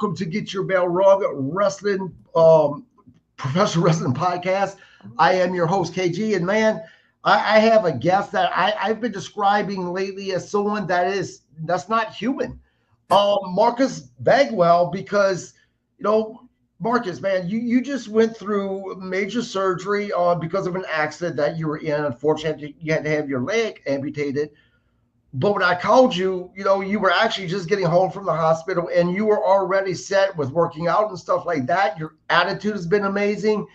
welcome to Get Your Bell Rung Wrestling, Professional Wrestling Podcast. I am your host, KG, and man, I have a guest that I've been describing lately as someone that's not human. Marcus Bagwell, because you know, Marcus, man, you just went through major surgery because of an accident that you were in. Unfortunately, you had to have your leg amputated. But when I called you, you were actually just getting home from the hospital and you were already set with working out and stuff like that. Your attitude has been amazing.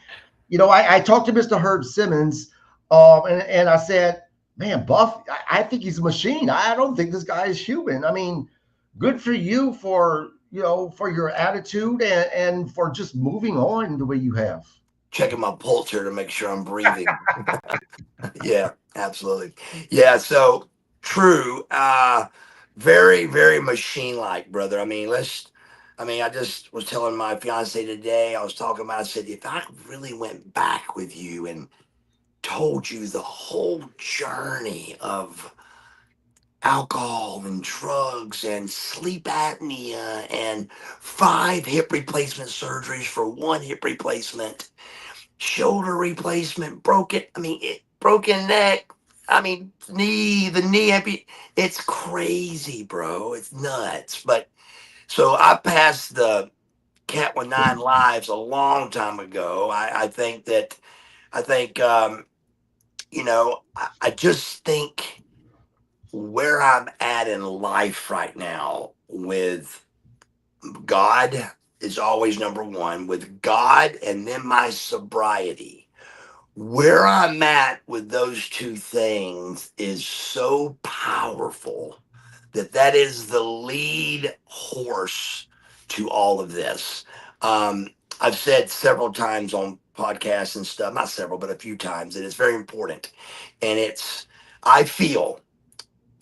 I talked to Mr. Herb Simmons, and I said, man, Buff, I think he's a machine. I don't think this guy is human. I mean, good for you for your attitude and for just moving on the way you have. Checking my pulse here to make sure I'm breathing. Yeah, absolutely. Yeah, so true. Very, very machine like, brother. I just was telling my fiance today, I was talking about, I said, if I really went back with you and told you the whole journey of alcohol and drugs and sleep apnea and 5 hip replacement surgeries for 1 hip replacement, shoulder replacement, broken neck. The knee it's crazy, bro. It's nuts. But so I passed the cat with 9 lives a long time ago. I think, I just think where I'm at in life right now with God is always number one, with God and then my sobriety. Where I'm at with those two things is so powerful that is the lead horse to all of this. Um, I've said several times on podcasts and stuff, not several, but a few times, that it's very important. And I feel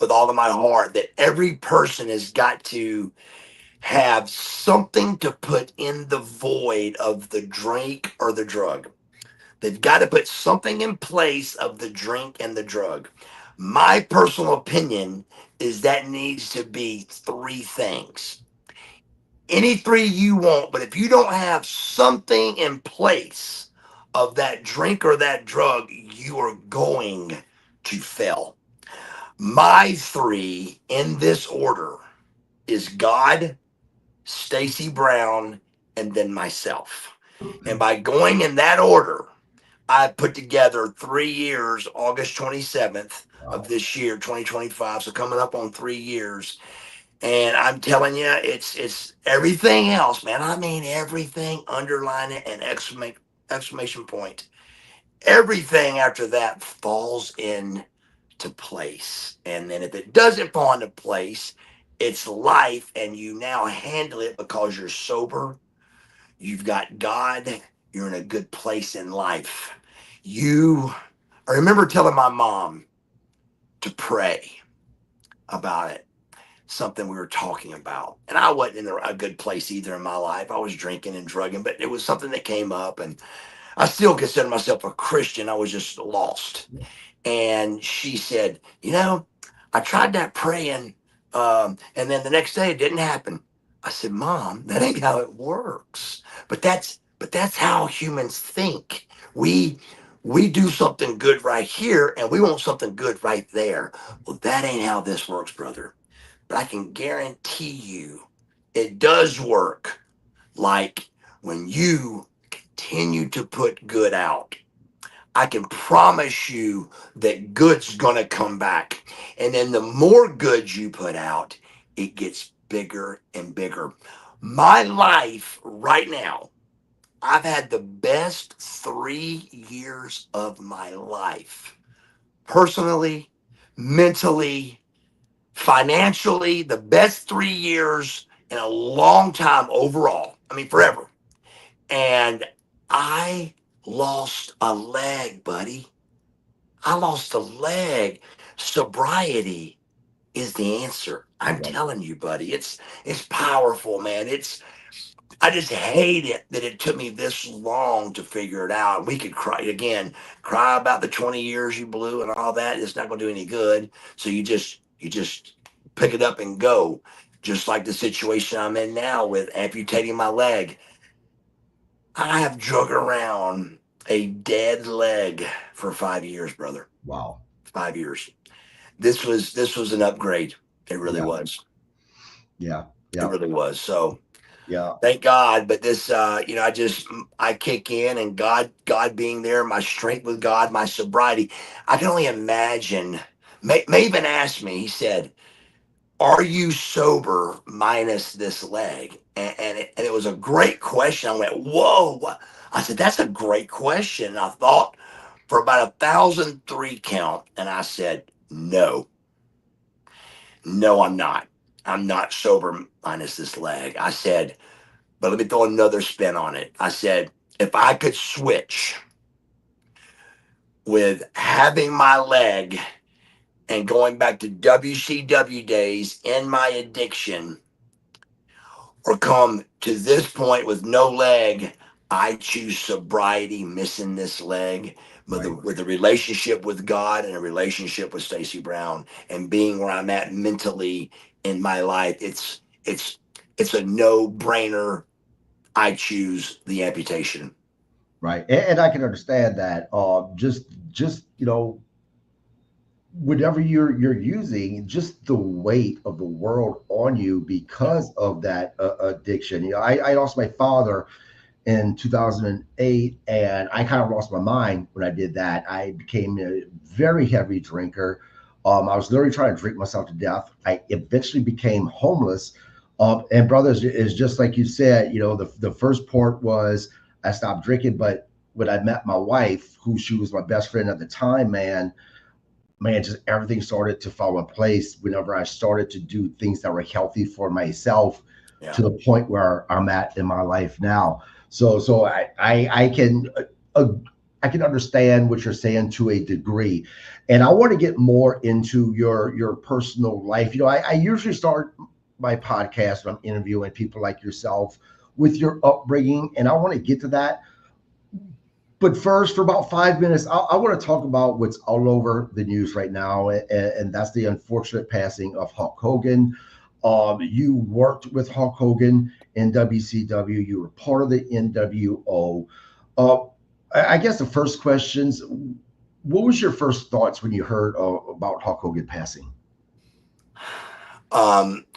with all of my heart that every person has got to have something to put in the void of the drink or the drug. They've got to put something in place of the drink and the drug. My personal opinion is that needs to be 3 things. Any three you want, but if you don't have something in place of that drink or that drug, you are going to fail. My 3 in this order is God, Stacy Brown, and then myself. And by going in that order, I put together 3 years, August 27th of Wow. this year, 2025. So coming up on 3 years. And I'm telling you, it's everything else, man. I mean, everything, underline it and exclamation point. Everything after that falls in to place. And then if it doesn't fall into place, it's life, and you now handle it because you're sober. You've got God. You're in a good place in life. I remember telling my mom to pray about it, something we were talking about. And I wasn't in a good place either in my life. I was drinking and drugging, but it was something that came up. And I still consider myself a Christian. I was just lost. And she said, I tried that praying, and then the next day it didn't happen. I said, Mom, that ain't how it works. But that's how humans think. We do something good right here and we want something good right there. Well, that ain't how this works, brother. But I can guarantee you it does work, like when you continue to put good out. I can promise you that good's gonna come back. And then the more good you put out, it gets bigger and bigger. My life right now, I've had the best 3 years of my life. Personally, mentally, financially, the best 3 years in a long time overall. I mean, forever. And I lost a leg, buddy. I lost a leg. Sobriety is the answer. I'm telling you, buddy. It's powerful, man. I just hate it that it took me this long to figure it out. We could cry again, cry about the 20 years you blew and all that. It's not gonna do any good. So you just pick it up and go. just like the situation I'm in now with amputating my leg. I have drug around a dead leg for 5 years, brother. Wow. 5 years. This was an upgrade. It really Yeah. was. Yeah. It Yeah. really was. So Yeah. thank God. But this, I kick in, and God being there, my strength with God, my sobriety. I can only imagine. Maven asked me. He said, "Are you sober minus this leg?" And it was a great question. I went, "Whoa!" I said, "That's a great question." And I thought for about 1,003 count, and I said, "No, no, I'm not. I'm not sober minus this leg." I said, but let me throw another spin on it. I said, if I could switch with having my leg and going back to WCW days in my addiction, or come to this point with no leg, I choose sobriety, missing this leg, Right. with a relationship with God and a relationship with Stacy Brown, and being where I'm at mentally in my life. It's a no brainer. I choose the amputation. Right. And I can understand that. Just whatever you're using, just the weight of the world on you Yeah. because of that addiction. I lost my father in 2008, and I kind of lost my mind when I did that. I became a very heavy drinker. I was literally trying to drink myself to death. I eventually became homeless. And brothers, is just like you said, the first part was I stopped drinking, but when I met my wife, who she was my best friend at the time, man, just everything started to fall in place whenever I started to do things that were healthy for myself, Yeah. to the point where I'm at in my life now. So I can uh, I can understand what you're saying to a degree, and I want to get more into your personal life. I usually start my podcast when I'm interviewing people like yourself with your upbringing, and I want to get to that. But first, for about 5 minutes, I want to talk about what's all over the news right now, and that's the unfortunate passing of Hulk Hogan. You worked with Hulk Hogan in WCW. You were part of the NWO. Uh, I guess the first questions: what was your first thoughts when you heard about Hulk Hogan passing?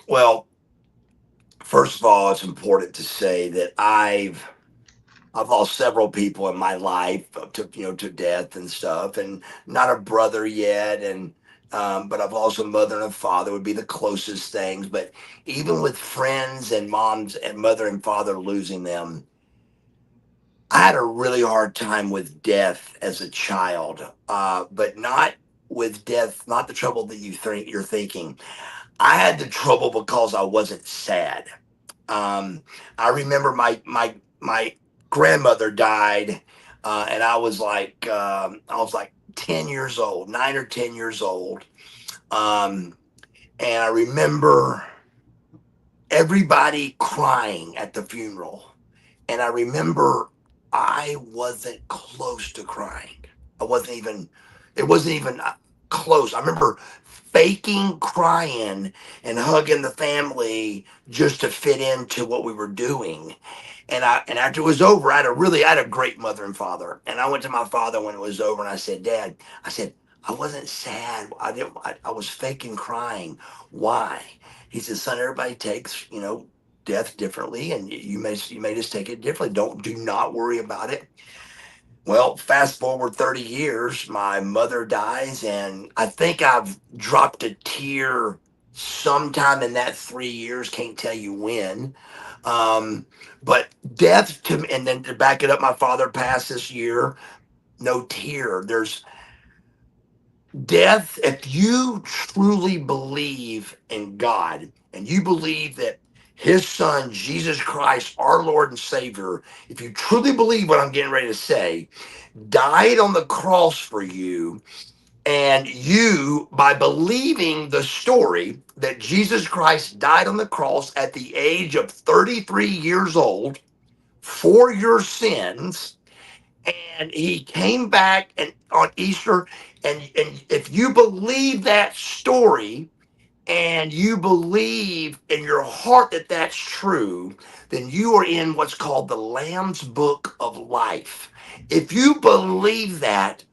Well, first of all, it's important to say that I've lost several people in my life to to death and stuff, and not a brother yet, and but I've lost a mother and a father would be the closest things. But even with friends and moms and mother and father losing them, I had a really hard time with death as a child, but not with death, not the trouble that you're thinking. I had the trouble because I wasn't sad. Um, I remember my grandmother died, and I was like 10 years old, 9 or 10 years old, um, and I remember everybody crying at the funeral, and I remember I wasn't close to crying. I wasn't even. It wasn't even close. I remember faking crying and hugging the family just to fit into what we were doing. And after it was over, I had a great mother and father. And I went to my father when it was over, and I said, "Dad," I said, "I wasn't sad. I was faking crying. Why?" He said, "Son, everybody takes death differently, and you may just take it differently. Do not worry about it." Well, fast forward 30 years, my mother dies, and I think I've dropped a tear sometime in that 3 years. Can't tell you when. Um, but death to me, and then to back it up, my father passed this year. No tear. There's death. If you truly believe in God and you believe that his son, Jesus Christ, our Lord and Savior, if you truly believe what I'm getting ready to say, died on the cross for you, and you, by believing the story that Jesus Christ died on the cross at the age of 33 years old for your sins, and he came back and on Easter, and if you believe that story, and you believe in your heart that that's true, then you are in what's called the Lamb's Book of Life. If you believe that,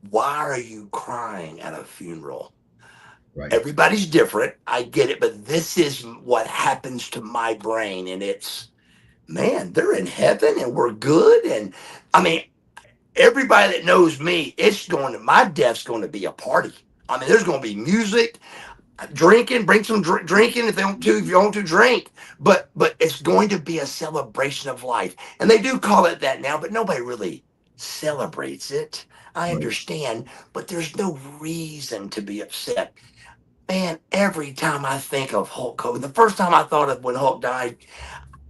why are you crying at a funeral? Right. Everybody's different. I get it, but this is what happens to my brain. And it's, man, they're in heaven and we're good. And I mean, everybody that knows me, it's going to, my death's going to be a party. I mean, there's going to be music, drinking, bring some drinking if they want to, if you want to drink, but it's going to be a celebration of life. And they do call it that now, but nobody really celebrates it. I Right. understand, but there's no reason to be upset. Man, every time I think of Hulk Hogan, the first time I thought of when Hulk died,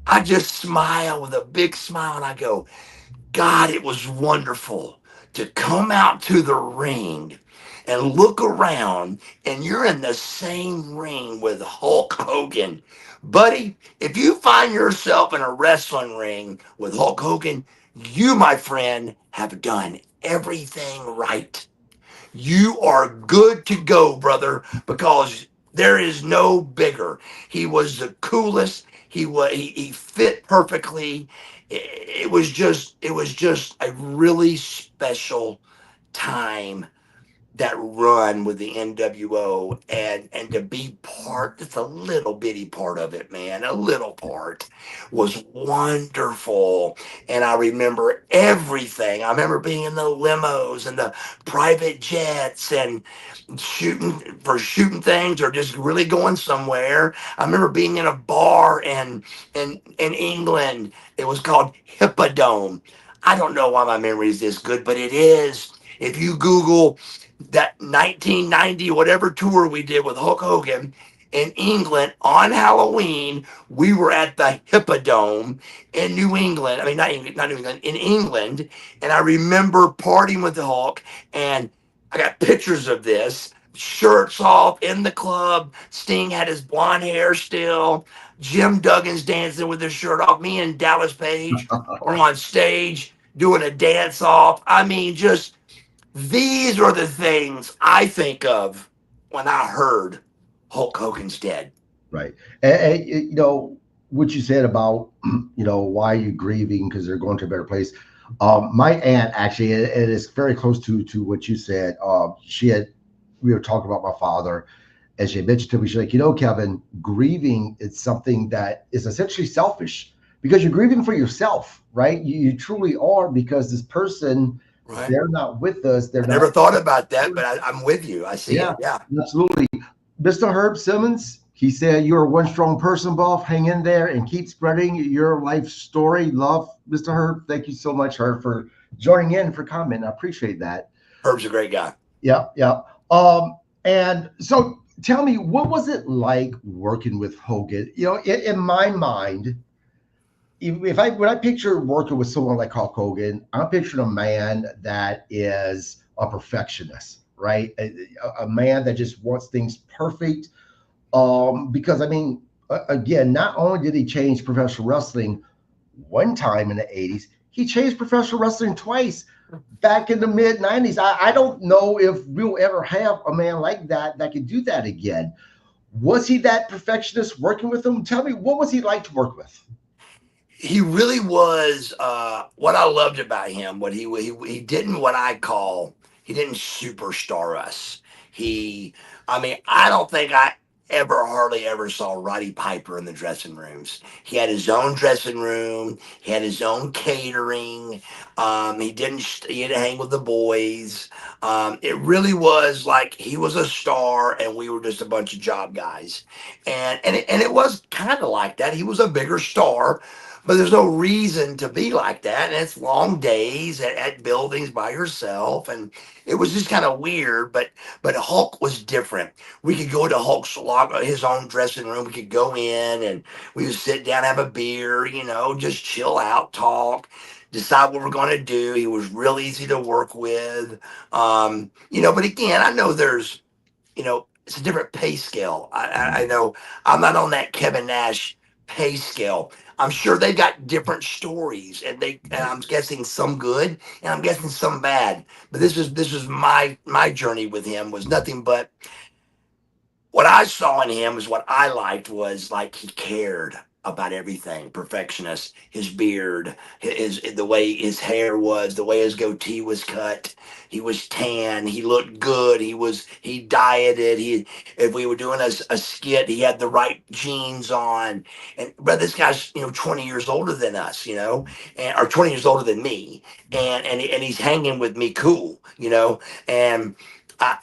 I just smile with a big smile and I go, God, it was wonderful to come out to the ring and look around, and you're in the same ring with Hulk Hogan. Buddy, if you find yourself in a wrestling ring with Hulk Hogan, you, my friend, have done everything right. You are good to go, brother, because there is no bigger. He was the coolest. He fit perfectly. It was just a really special time, that run with the NWO, and to be part, just a little bitty part of it, man, a little part, was wonderful. And I remember everything. I remember being in the limos and the private jets and shooting things or just really going somewhere. I remember being in a bar in England. It was called Hippodome. I don't know why my memory is this good, but it is. If you Google that 1990 whatever tour we did with Hulk Hogan in England on Halloween, we were at the Hippodome in New England. I mean, not New England, in England. And I remember partying with the Hulk, and I got pictures of this. Shirts off in the club. Sting had his blonde hair still. Jim Duggan's dancing with his shirt off. Me and Dallas Page are on stage doing a dance off. I mean, just these are the things I think of when I heard Hulk Hogan's dead. Right. And, what you said about, why you grieving because they're going to a better place. My aunt actually, it is very close to what you said. We were talking about my father, and she had mentioned to me, she's like, Kevin, grieving is something that is essentially selfish because you're grieving for yourself, right? You truly are, because this person, Right. they're not with us. They're I not. never thought about that, but I'm with you. I see Yeah, it. Yeah. absolutely. Mr. Herb Simmons, he said, "You're one strong person, Buff. Hang in there and keep spreading your life story." Love, Mr. Herb. Thank you so much, Herb, for joining in, for commenting. I appreciate that. Herb's a great guy. Yeah, yeah. And so tell me, what was it like working with Hogan? In my mind, if I when I picture working with someone like Hulk Hogan, I'm picturing a man that is a perfectionist, right? A man that just wants things perfect. Because I mean, again, not only did he change professional wrestling one time in the '80s, he changed professional wrestling twice back in the mid '90s. I don't know if we'll ever have a man like that could do that again. Was he that perfectionist working with him? Tell me, what was he like to work with? He really was. What I loved about him, what he didn't, what I call, he didn't superstar us. He, I mean, I don't think I ever hardly ever saw Roddy Piper in the dressing rooms. He had his own dressing room. He had his own catering. He didn't hang with the boys. It really was like he was a star and we were just a bunch of job guys. And it was kind of like that. He was a bigger star, but there's no reason to be like that. And it's long days at buildings by yourself. And it was just kind of weird. But Hulk was different. We could go to his own dressing room. We could go in and we would sit down, have a beer, just chill out, talk, decide what we're going to do. He was real easy to work with. But again, I know it's a different pay scale. I know I'm not on that Kevin Nash pay scale. I'm sure they've got different stories, and I'm guessing some good, and I'm guessing some bad. But this is my journey with him was nothing but what I saw in him was what I liked was like he cared about everything. Perfectionist, his beard, his the way his hair was, the way his goatee was cut. He was tan. He looked good. He dieted. He if we were doing a skit, he had the right jeans on. And but this guy's 20 years older than us, and or 20 years older than me, and he's hanging with me, cool, and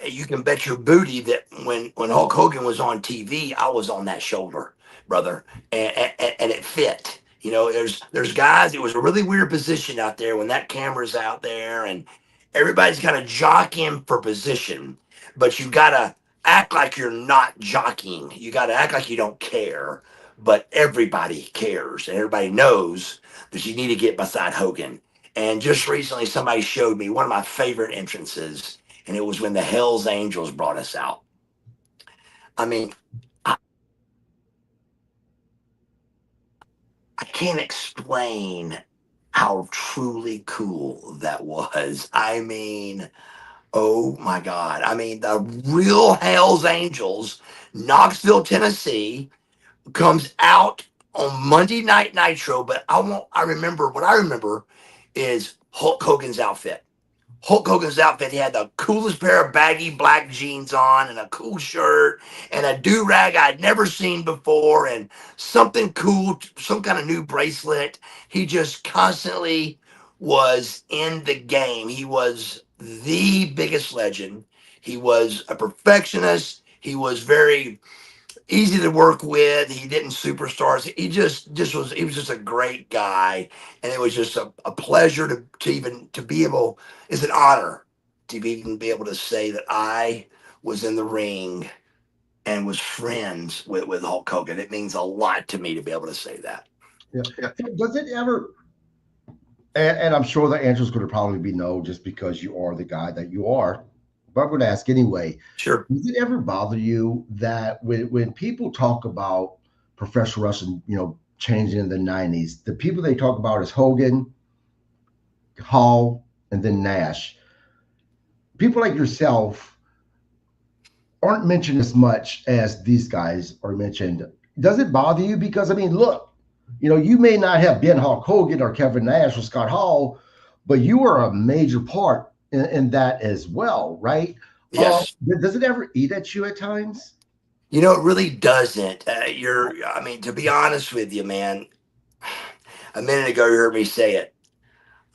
you can bet your booty that when Hulk Hogan was on TV, I was on that shoulder, brother, and it fit. There's guys. It was a really weird position out there when that camera's out there, and everybody's kind of jockeying for position, but you gotta act like you're not jockeying. You gotta act like you don't care, but everybody cares, and everybody knows that you need to get beside Hogan. And just recently, somebody showed me one of my favorite entrances, and it was when the Hells Angels brought us out. I mean, I, I can't explain how truly cool that was. I mean, oh my God. I mean, the real Hells Angels, Knoxville, Tennessee, comes out on Monday Night Nitro, but I remember what I remember is Hulk Hogan's outfit. Hulk Hogan's outfit. He had the coolest pair of baggy black jeans on and a cool shirt and a do rag I'd never seen before and something cool, some kind of new bracelet. He just constantly was in the game. He was the biggest legend. He was a perfectionist. He was very easy to work with. He didn't superstars. He was just a great guy, and it was just a pleasure to even to be able. It's an honor to even be able to say that I was in the ring and was friends with Hulk Hogan. It means a lot to me to be able to say that. Yeah. So does it ever? And I'm sure the answer is going to probably be no, just because you are the guy that you are. But I'm going to ask anyway. Sure. Does it ever bother you that when people talk about professional wrestling, changing in the '90s, the people they talk about is Hogan, Hall, and then Nash. People like yourself aren't mentioned as much as these guys are mentioned. Does it bother you? Because I mean, look, you may not have been Hulk Hogan or Kevin Nash or Scott Hall, but you were a major part in that as well, right? Yes. Does it ever eat at you at times? It really doesn't. I mean, to be honest with you, man, a minute ago you heard me say it.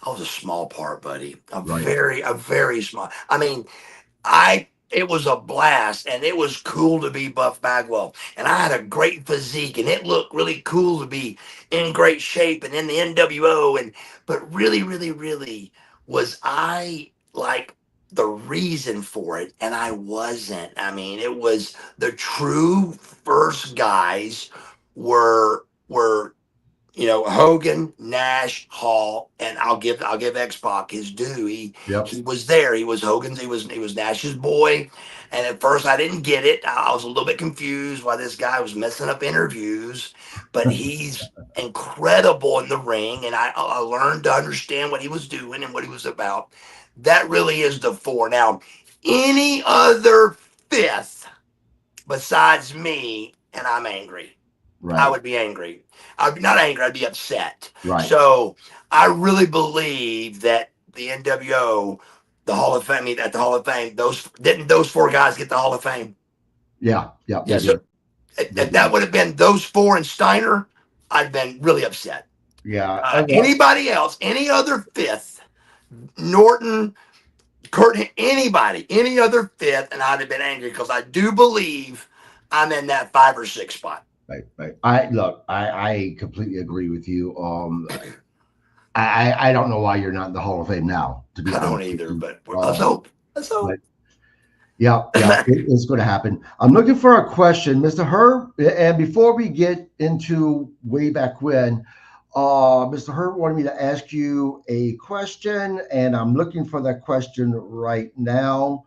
I was a small part, buddy. Right. A very small. I mean, I it was a blast and it was cool to be Buff Bagwell. And I had a great physique and it looked really cool to be in great shape and in the NWO. But really, really, really was I like the reason for it, and I wasn't. I mean, it was the true first guys were Hogan, Nash, Hall, and I'll give X Pac his due. Yep. He was there. He was Hogan's. He was Nash's boy. And at first, I didn't get it. I was a little bit confused why this guy was messing up interviews, but he's incredible in the ring, and I learned to understand what he was doing and what he was about. That really is the four. Now, any other fifth besides me, and I'm angry. I Right. would be angry. I'd be not angry. I'd be upset. Right. So I really believe that the NWO, the Hall of Fame, at the Hall of Fame, those four guys get the Hall of Fame. Yeah. Yeah. Yeah. They So did. They if that did. would have been those four and Steiner, I'd been really upset. Yeah. Well, Anybody else, any other fifth, Norton, Kurt, anybody, any other fifth, and I'd have been angry because I do believe I'm in that 5 or 6 spot. right. Right. I look. I completely agree with you. I don't know why you're not in the Hall of Fame now, to be I don't honest with either, you. but let's hope. Let's hope. But yeah, yeah, it's going to happen. I'm looking for a question, Mr. Herb. And before we get into way back when, Mr. Herb wanted me to ask you a question, and I'm looking for that question right now.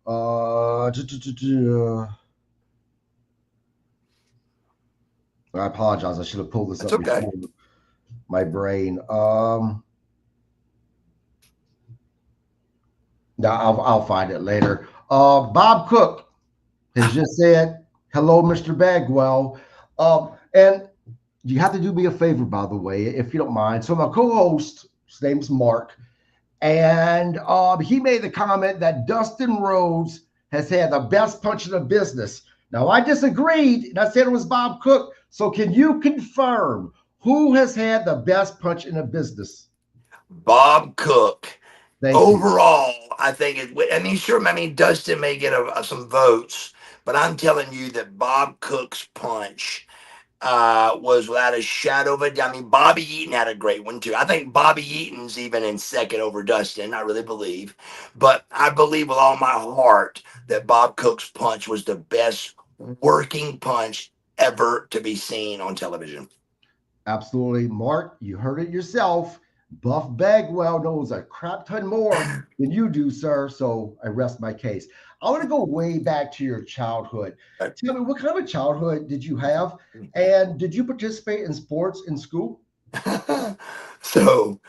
I apologize. I should have pulled this That's up okay. before my brain. No, I'll find it later. Bob Cook has just said Hello, Mr. Bagwell. And you have to do me a favor, by the way, if you don't mind. So my co-host, his name's Mark, and he made the comment that Dustin Rhodes has had the best punch in the business. Now I disagreed, and I said it was Bob Cook. So can you confirm who has had the best punch in the business? Bob Cook. Thank you. Overall, I think it. I mean, sure. I mean, Dustin may get some votes, but I'm telling you that Bob Cook's punch was without a shadow of a doubt. I mean, Bobby Eaton had a great one too. I think Bobby Eaton's even in second over Dustin. I really believe, but I believe with all my heart that Bob Cook's punch was the best working punch ever to be seen on television. Absolutely, Mark. You heard it yourself. Buff Bagwell knows a crap ton more than you do, sir. So I rest my case. I want to go way back to your childhood. Tell me, what kind of a childhood did you have? And did you participate in sports in school? So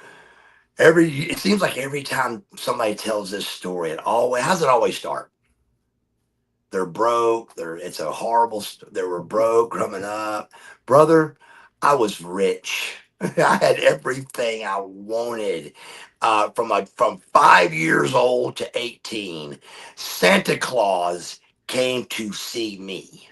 it seems like every time somebody tells this story, it always how's it always start? They're broke. It's a horrible. They were broke growing up, brother. I was rich. I had everything I wanted. From 5 years old to 18, Santa Claus came to see me.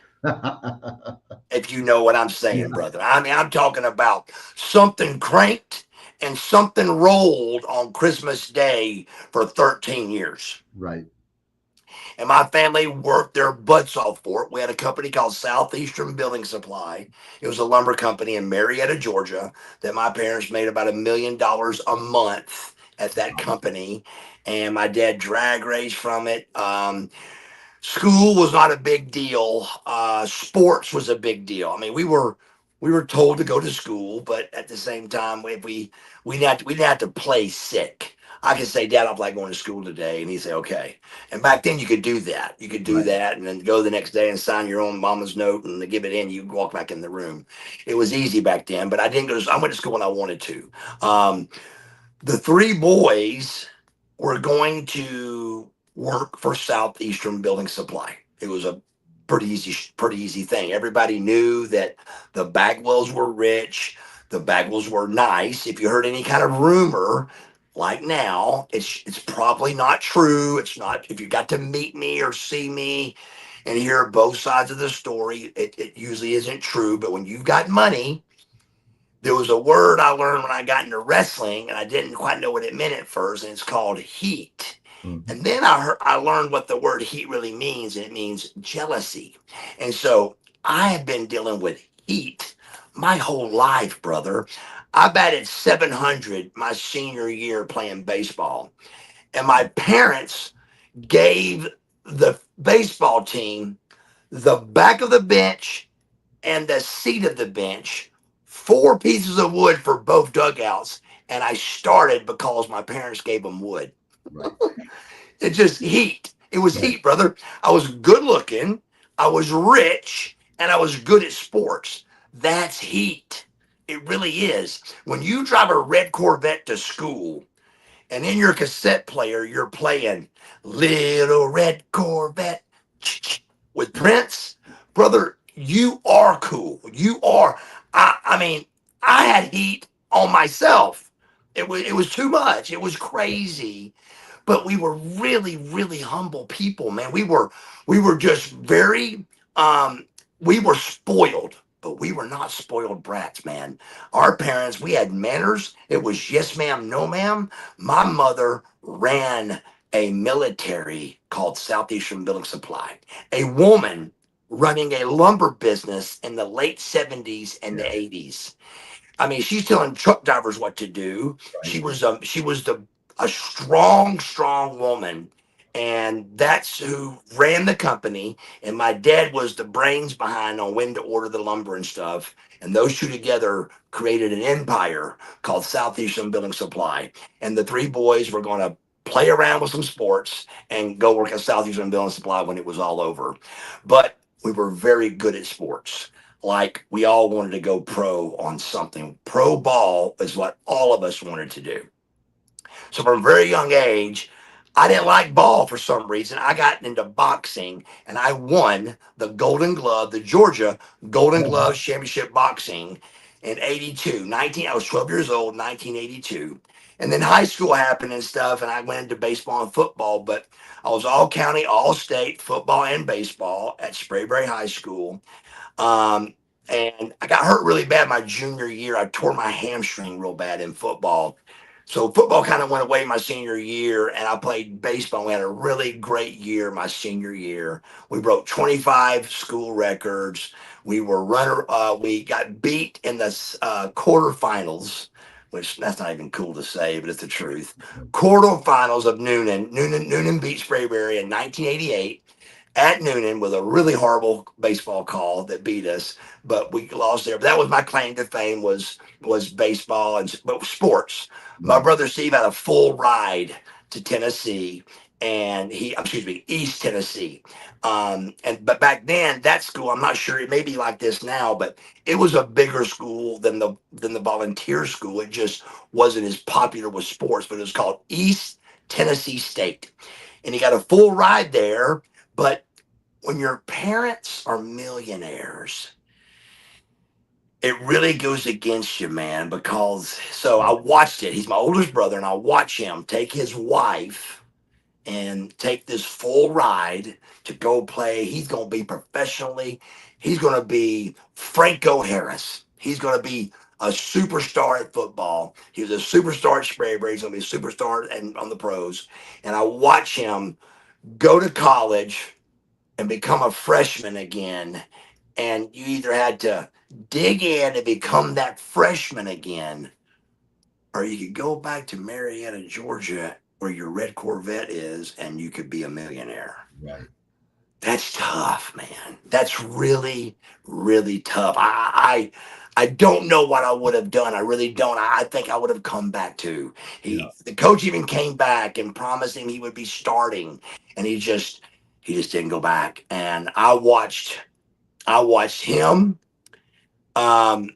If you know what I'm Yeah, saying, brother. I mean, I'm talking about something cranked and something rolled on Christmas Day for 13 years. right. And my family worked their butts off for it. We had a company called Southeastern Building Supply. It was a lumber company in Marietta, Georgia, that my parents made about $1 million a month at that company. And my dad drag raced from it. School was not a big deal. Sports was a big deal. I mean, we were told to go to school, but at the same time, if we didn't have to play sick. I could say, Dad, I'm like going to school today, and he'd say, okay. And back then, you could do that. You could do Right. that, and then go the next day and sign your own mama's note and give it in. You could walk back in the room. It was easy back then, but I didn't go. I went to school when I wanted to. The three boys were going to work for Southeastern Building Supply. It was a pretty easy thing. Everybody knew that the Bagwells were rich, the Bagwells were nice. If you heard any kind of rumor, like now, it's probably not true. It's not. If you got to meet me or see me and hear both sides of the story, it usually isn't true. But when you've got money, there was a word I learned when I got into wrestling, and I didn't quite know what it meant at first, and it's called heat. Mhm. And then I learned what the word heat really means, and it means jealousy. And so I have been dealing with heat my whole life, brother. I batted 700 my senior year playing baseball, and my parents gave the baseball team the back of the bench and the seat of the bench, 4 pieces of wood for both dugouts. And I started because my parents gave them wood. Right. It just heat. It was Right. heat, brother. I was good looking, I was rich, and I was good at sports. That's heat. It really is. When you drive a red Corvette to school, and in your cassette player, you're playing Little Red Corvette with Prince, brother, you are cool. You are. I mean, I had heat on myself. It was too much. It was crazy, but we were really really humble people, man. We were just very we were spoiled, but we were not spoiled brats, man. Our parents, we had manners. It was yes ma'am, no ma'am. My mother ran a military called Southeastern Building Supply, a woman running a lumber business in the late 70s and Yeah. the 80s. I mean, she's telling truck drivers what to do. Right. She was the a strong woman, and that's who ran the company. And my dad was the brains behind on when to order the lumber and stuff. And those two together created an empire called Southeastern Building Supply. And the three boys were going to play around with some sports and go work at Southeastern Building Supply when it was all over. But we were very good at sports, like we all wanted to go pro on something. Pro ball is what all of us wanted to do. So from a very young age, I didn't like ball for some reason. I got into boxing and I won the Golden Glove, the Georgia Golden Glove Championship boxing in 82. 19, I was 12 years old, 1982. And then high school happened and stuff, and I went into baseball and football, but I was all county, all state football and baseball at Sprayberry High School. Um, and I got hurt really bad my junior year. I tore my hamstring real bad in football. So football kind of went away my senior year, and I played baseball. We had a really great year my senior year. We broke 25 school records. We were runner. We got beat in the quarterfinals, which that's not even cool to say, but it's the truth. Quarterfinals of Noonan. Noonan beat Sprayberry in 1988 at Noonan with a really horrible baseball call that beat us, but we lost there. But that was my claim to fame was baseball and but sports. My Right. brother Steve had a full ride to Tennessee, and excuse me, East Tennessee. And but back then that school, I'm not sure it may be like this now, but it was a bigger school than the volunteer school. It just wasn't as popular with sports, but it was called East Tennessee State, and he got a full ride there. But when your parents are millionaires, it really goes against you, man. Because so I watched it. He's my oldest brother, and I watch him take his wife and take this full ride to go play. He's going to be professionally. He's going to be Franco Harris. He's going to be a superstar at football. He was a superstar at Sprayberry. He's going to be a superstar and on the pros. And I watch him go to college and become a freshman again. And you either had to dig in and become that freshman again, or you could go back to Marietta, Georgia, where your red Corvette is, and you could be a millionaire. Right. That's tough, man. That's really, really tough. I don't know what I would have done. I really don't. I think I would have come back too. Yeah. The coach even came back and promised him he would be starting, and he just didn't go back. And I watched him um,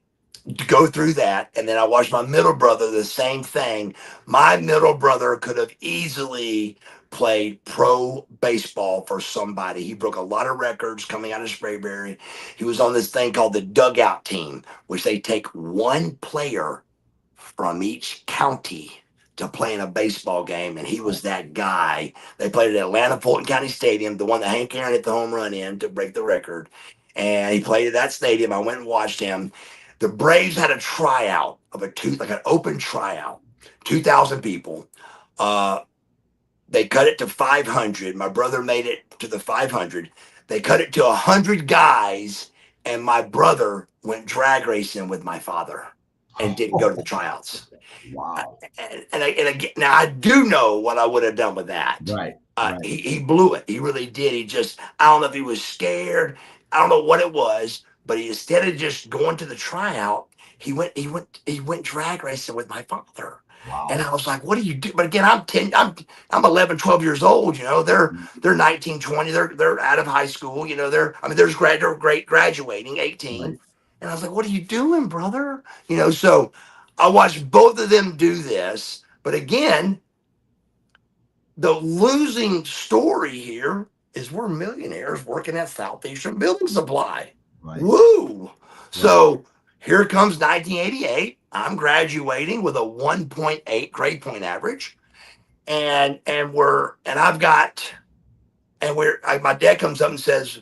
go through that, and then I watched my middle brother the same thing. My middle brother could have easily played pro baseball for somebody. He broke a lot of records coming out of Sprayberry. He was on this thing called the dugout team, which they take one player from each county to play in a baseball game, and he was that guy. They played at Atlanta Fulton County Stadium, the one that Hank Aaron hit the home run in to break the record. And he played at that stadium. I went and watched him. The Braves had a tryout of like an open tryout, 2,000 people. Uh, they cut it to 500. My brother made it to the 500. They cut it to 100 guys, and my brother went drag racing with my father and didn't go to the tryouts. Wow. And again, now I do know what I would have done with that. Right. Right. He blew it. He really did. I don't know if he was scared. I don't know what it was, but instead of just going to the tryout, he went drag racing with my father. And Wow. I was like, what do you do? But again, I'm 11, 12 years old. They're 19, 20. They're out of high school. They're great graduating, 18. Right. And I was like, what are you doing, brother? So I watched both of them do this. But again, the losing story here is we're millionaires working at Southeastern Building Supply. Right. Woo! Right. So here comes 1988. I'm graduating with a 1.8 grade point average, and I've got my dad comes up and says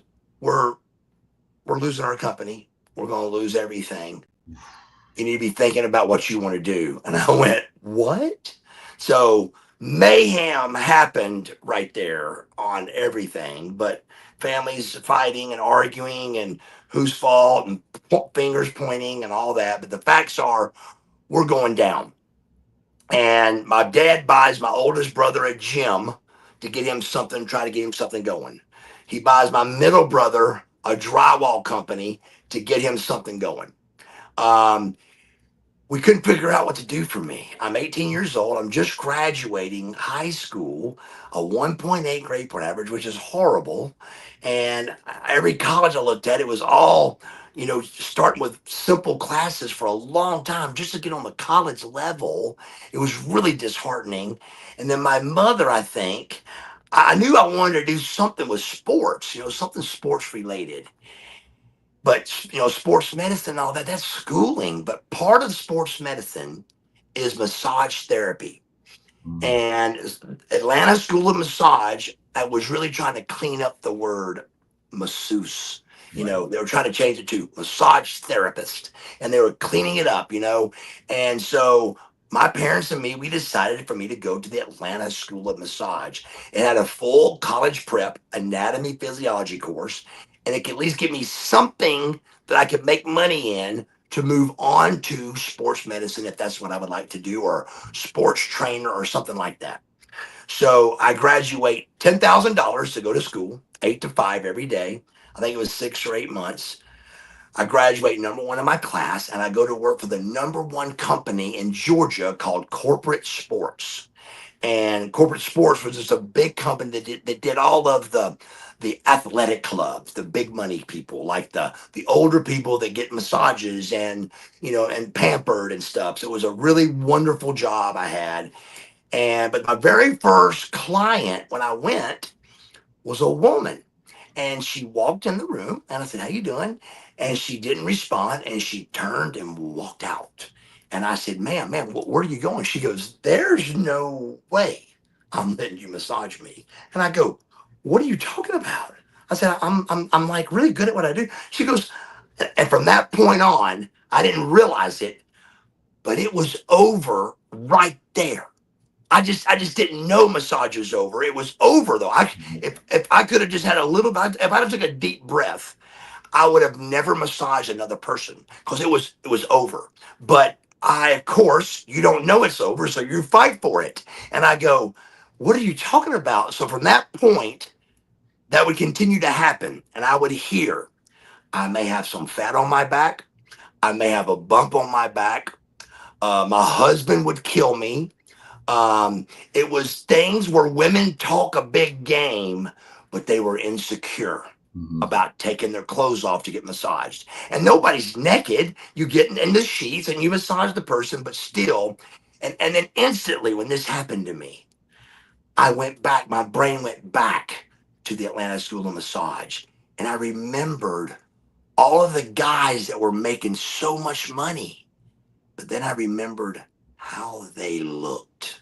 we're losing our company. We're going to lose everything. You need to be thinking about what you want to do. And I went, what? So mayhem happened right there on everything, but families fighting and arguing and whose fault and fingers pointing and all that. But the facts are we're going down. And my dad buys my oldest brother a gym to get him something, try to get him something going. He buys my middle brother a drywall company to get him something going. Um, we couldn't figure out what to do for me. I'm 18 years old. I'm just graduating high school, a 1.8 grade point average, which is horrible. And every college I looked at, it was all, starting with simple classes for a long time just to get on the college level. It was really disheartening. And then my mother, I think, I knew I wanted to do something with sports, something sports related. But sports medicine and all that, that's schooling. But part of sports medicine is massage therapy. Mm, And Atlanta School of Massage, I was really trying to clean up the word masseuse. right. They were trying to change it to massage therapist, and they were cleaning it up. And so my parents and me, we decided for me to go to the Atlanta School of Massage. It had a full college prep anatomy physiology course, and it could at least give me something that I could make money in to move on to sports medicine if that's what I would like to do, or sports trainer or something like that. So I graduate $10,000 to go to school, 8 to 5 every day. I think it was 6 or 8 months. I graduate number one in my class, and I go to work for the number one company in Georgia called Corporate Sports. And Corporate Sports was just a big company that did all of the athletic clubs, the big money people, like the older people that get massages and pampered and stuff. So it was a really wonderful job I had. But my very first client when I went was a woman, and she walked in the room, and I said, "How you doing?" And she didn't respond, and she turned and walked out. And I said, "Ma'am, where are you going?" She goes, "There's no way I'm letting you massage me." And I go, "What are you talking about?" I said, I'm like really good at what I do." She goes, and from that point on, I didn't realize it, but it was over right there. I just didn't know massage was over. It was over though. I Mhm. if I could have just had a little bit, if I took a deep breath, I would have never massaged another person because it was over. But of course, you don't know it's over, so you fight for it. And I go, "What are you talking about?" So from that point, that would continue to happen, and I would hear, "I may have some fat on my back. I may have a bump on my back. My husband would kill me." It was things where women talk a big game, but they were insecure Mhm. about taking their clothes off to get massaged. And nobody's naked. You get in the sheets and you massage the person, but still. And then instantly, when this happened to me, I went back, my brain went back to the Atlanta School of Massage. And I remembered all of the guys that were making so much money. But then I remembered how they looked,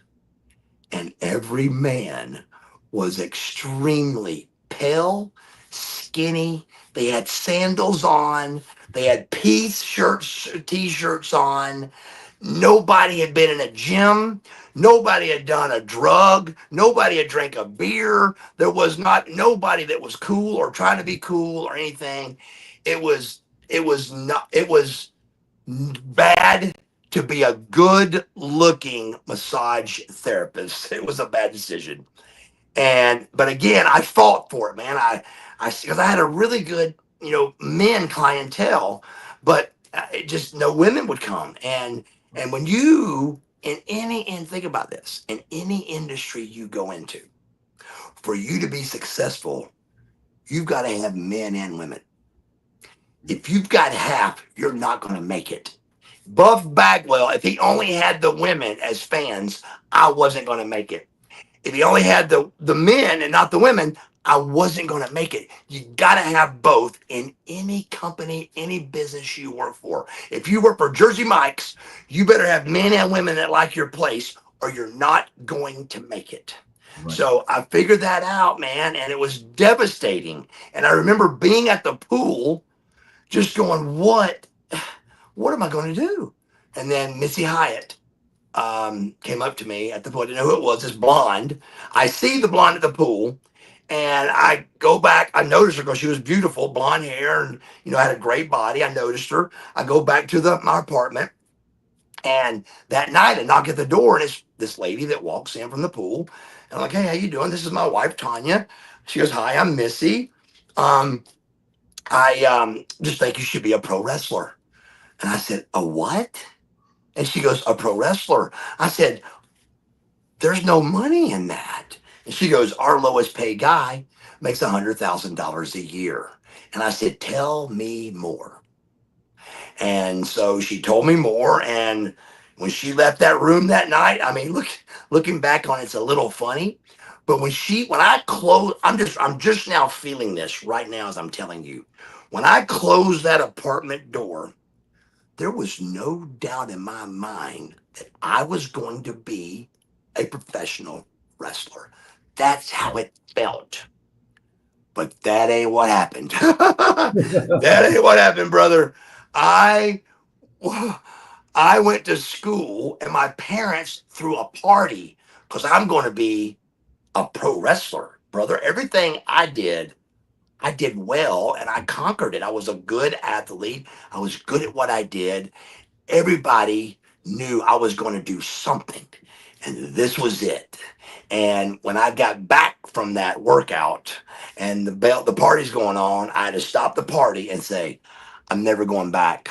and every man was extremely pale, skinny. They had sandals on. They had piece shirts, t-shirts on. Nobody had been in a gym. Nobody had done a drug. Nobody had drank a beer. There was not nobody that was cool or trying to be cool or anything. It was bad to be a good looking massage therapist. It was a bad decision. But again, I fought for it, man. Because I had a really good, men clientele, but it just no women would come. And when you and think about this, in any industry you go into, for you to be successful, you've got to have men and women. If you've got half, you're not going to make it. Buff Bagwell, if he only had the women as fans, I wasn't going to make it. If he only had the men and not the women, I wasn't going to make it. You got to have both in any company, any business you work for. If you work for Jersey Mike's, you better have men and women that like your place, or you're not going to make it. Right. So I figured that out, man, and it was devastating. And I remember being at the pool, just going, what am I going to do? And then Missy Hyatt came up to me at the pool. I didn't know who it was, this blonde. I see the blonde at the pool, and I go back. I noticed her because she was beautiful, blonde hair, and had a great body. I noticed her. I go back to my apartment, and that night I knock at the door, and it's this lady that walks in from the pool. And I'm like, "Hey, how you doing? This is my wife, Tanya." She goes, "Hi, I'm Missy. Um, I just think you should be a pro wrestler." And I said, "A what?" And she goes, a pro wrestler. I said, there's no money in that. And she goes, our lowest paid guy makes $100,000 a year. And I said, tell me more. And so she told me more. And when she left that room that night, I mean, looking back on it, it's a little funny. But when I closed, I'm just now feeling this right now as I'm telling you. When I closed that apartment door, there was no doubt in my mind that I was going to be a professional wrestler. That's how it felt. But that ain't what happened. That ain't what happened, brother. I I went to school and my parents threw a party because I'm going to be a pro wrestler, brother. Everything I did well and I conquered it. I was a good athlete. I was good at what I did. Everybody knew I was going to do something, and this was it. And when I got back from that workout and the party's going on, I had to stop the party and say, I'm never going back.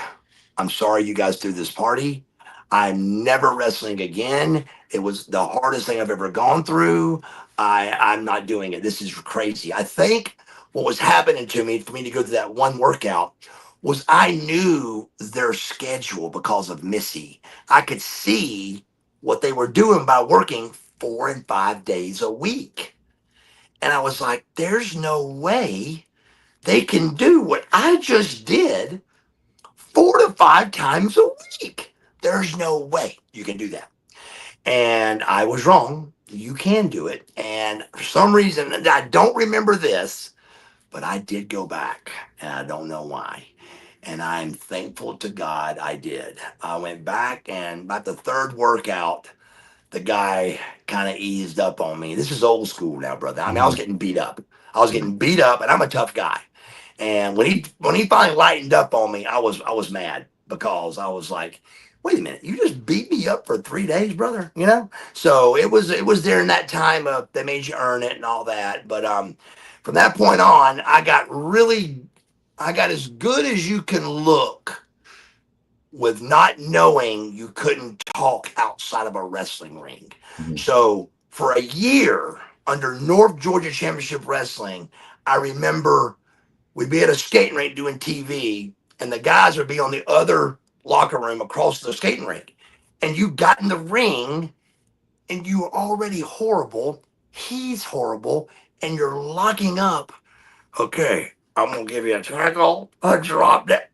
I'm sorry you guys threw this party. I'm never wrestling again. It was the hardest thing I've ever gone through. I'm not doing it. This is crazy. I think what was happening to me for me to go to that one workout was I knew their schedule because of Missy. I could see what they were doing by working 4 and 5 days a week. And I was like, there's no way they can do what I just did 4 to 5 times a week. There's no way you can do that. And I was wrong. You can do it. And for some reason, I don't remember this, but I did go back, and I don't know why. And I'm thankful to God I did. I went back, and about the third workout, the guy kind of eased up on me. This is old school now, brother. I mean, I was Mhm. getting beat up. I was getting beat up, and I'm a tough guy. And when he finally lightened up on me, I was mad because I was like, wait a minute, you just beat me up for 3 days, brother. So it was during that time of they made you earn it and all that. But from that point on, I got as good as you can look with not knowing you couldn't talk outside of a wrestling ring. Mhm. So for a year under North Georgia Championship Wrestling, I remember we'd be at a skating rink doing TV, and the guys would be on the other locker room across the skating rink. And you got in the ring, and you were already horrible. He's horrible, and you're locking up. Okay, I'm gonna give you a tackle, a drop that.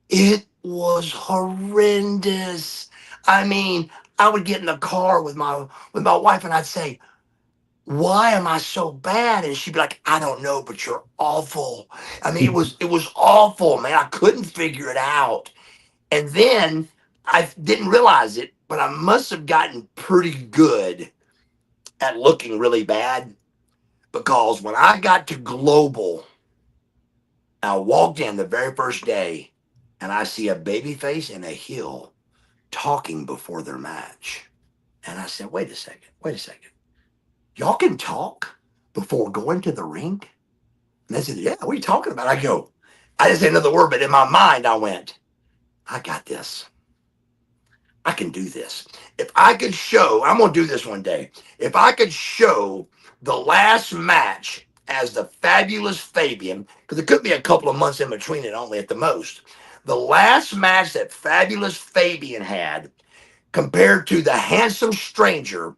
It was horrendous. I mean, I would get in the car with my wife, and I'd say, why am I so bad? And she'd be like, I don't know, but you're awful. I mean, it was awful, man. I couldn't figure it out. And then I didn't realize it, but I must have gotten pretty good at looking really bad because when I got to global, I walked in the very first day and I see a baby face and a heel talking before their match. And I said, wait a second. Y'all can talk before going to the ring? And they said, yeah, what are you talking about? I go, I didn't say another word, but in my mind, I went, I got this. I can do this. If I could show, I'm going to do this one day. If I could show the last match as the fabulous Fabian, because it could be a couple of months in between it only at the most, the last match that fabulous Fabian had compared to the handsome stranger,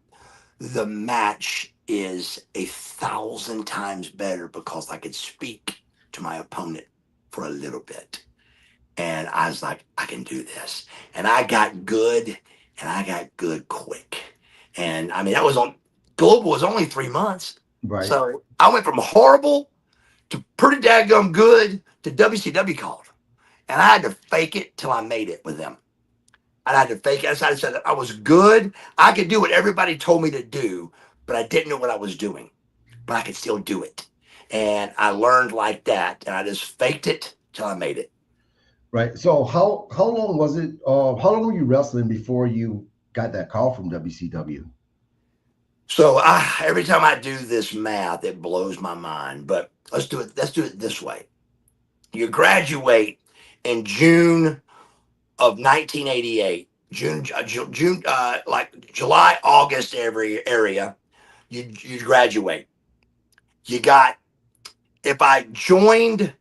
the match is 1,000 times better because I could speak to my opponent for a little bit. And I was like, I can do this. And I got good and I got good quick. And I mean, that was on Global was only 3 months. Right. So I went from horrible to pretty daggum good to WCW called. And I had to fake it till I made it with them. I had to fake it. I said that I was good. I could do what everybody told me to do, but I didn't know what I was doing. But I could still do it. And I learned like that. And I just faked it till I made it. Right. So how long was it? How long were you wrestling before you got that call from WCW? So every time I do this math, it blows my mind. But let's do it. Let's do it this way. You graduate in June of 1988. June, like July, August, every area. You graduate. You got if I joined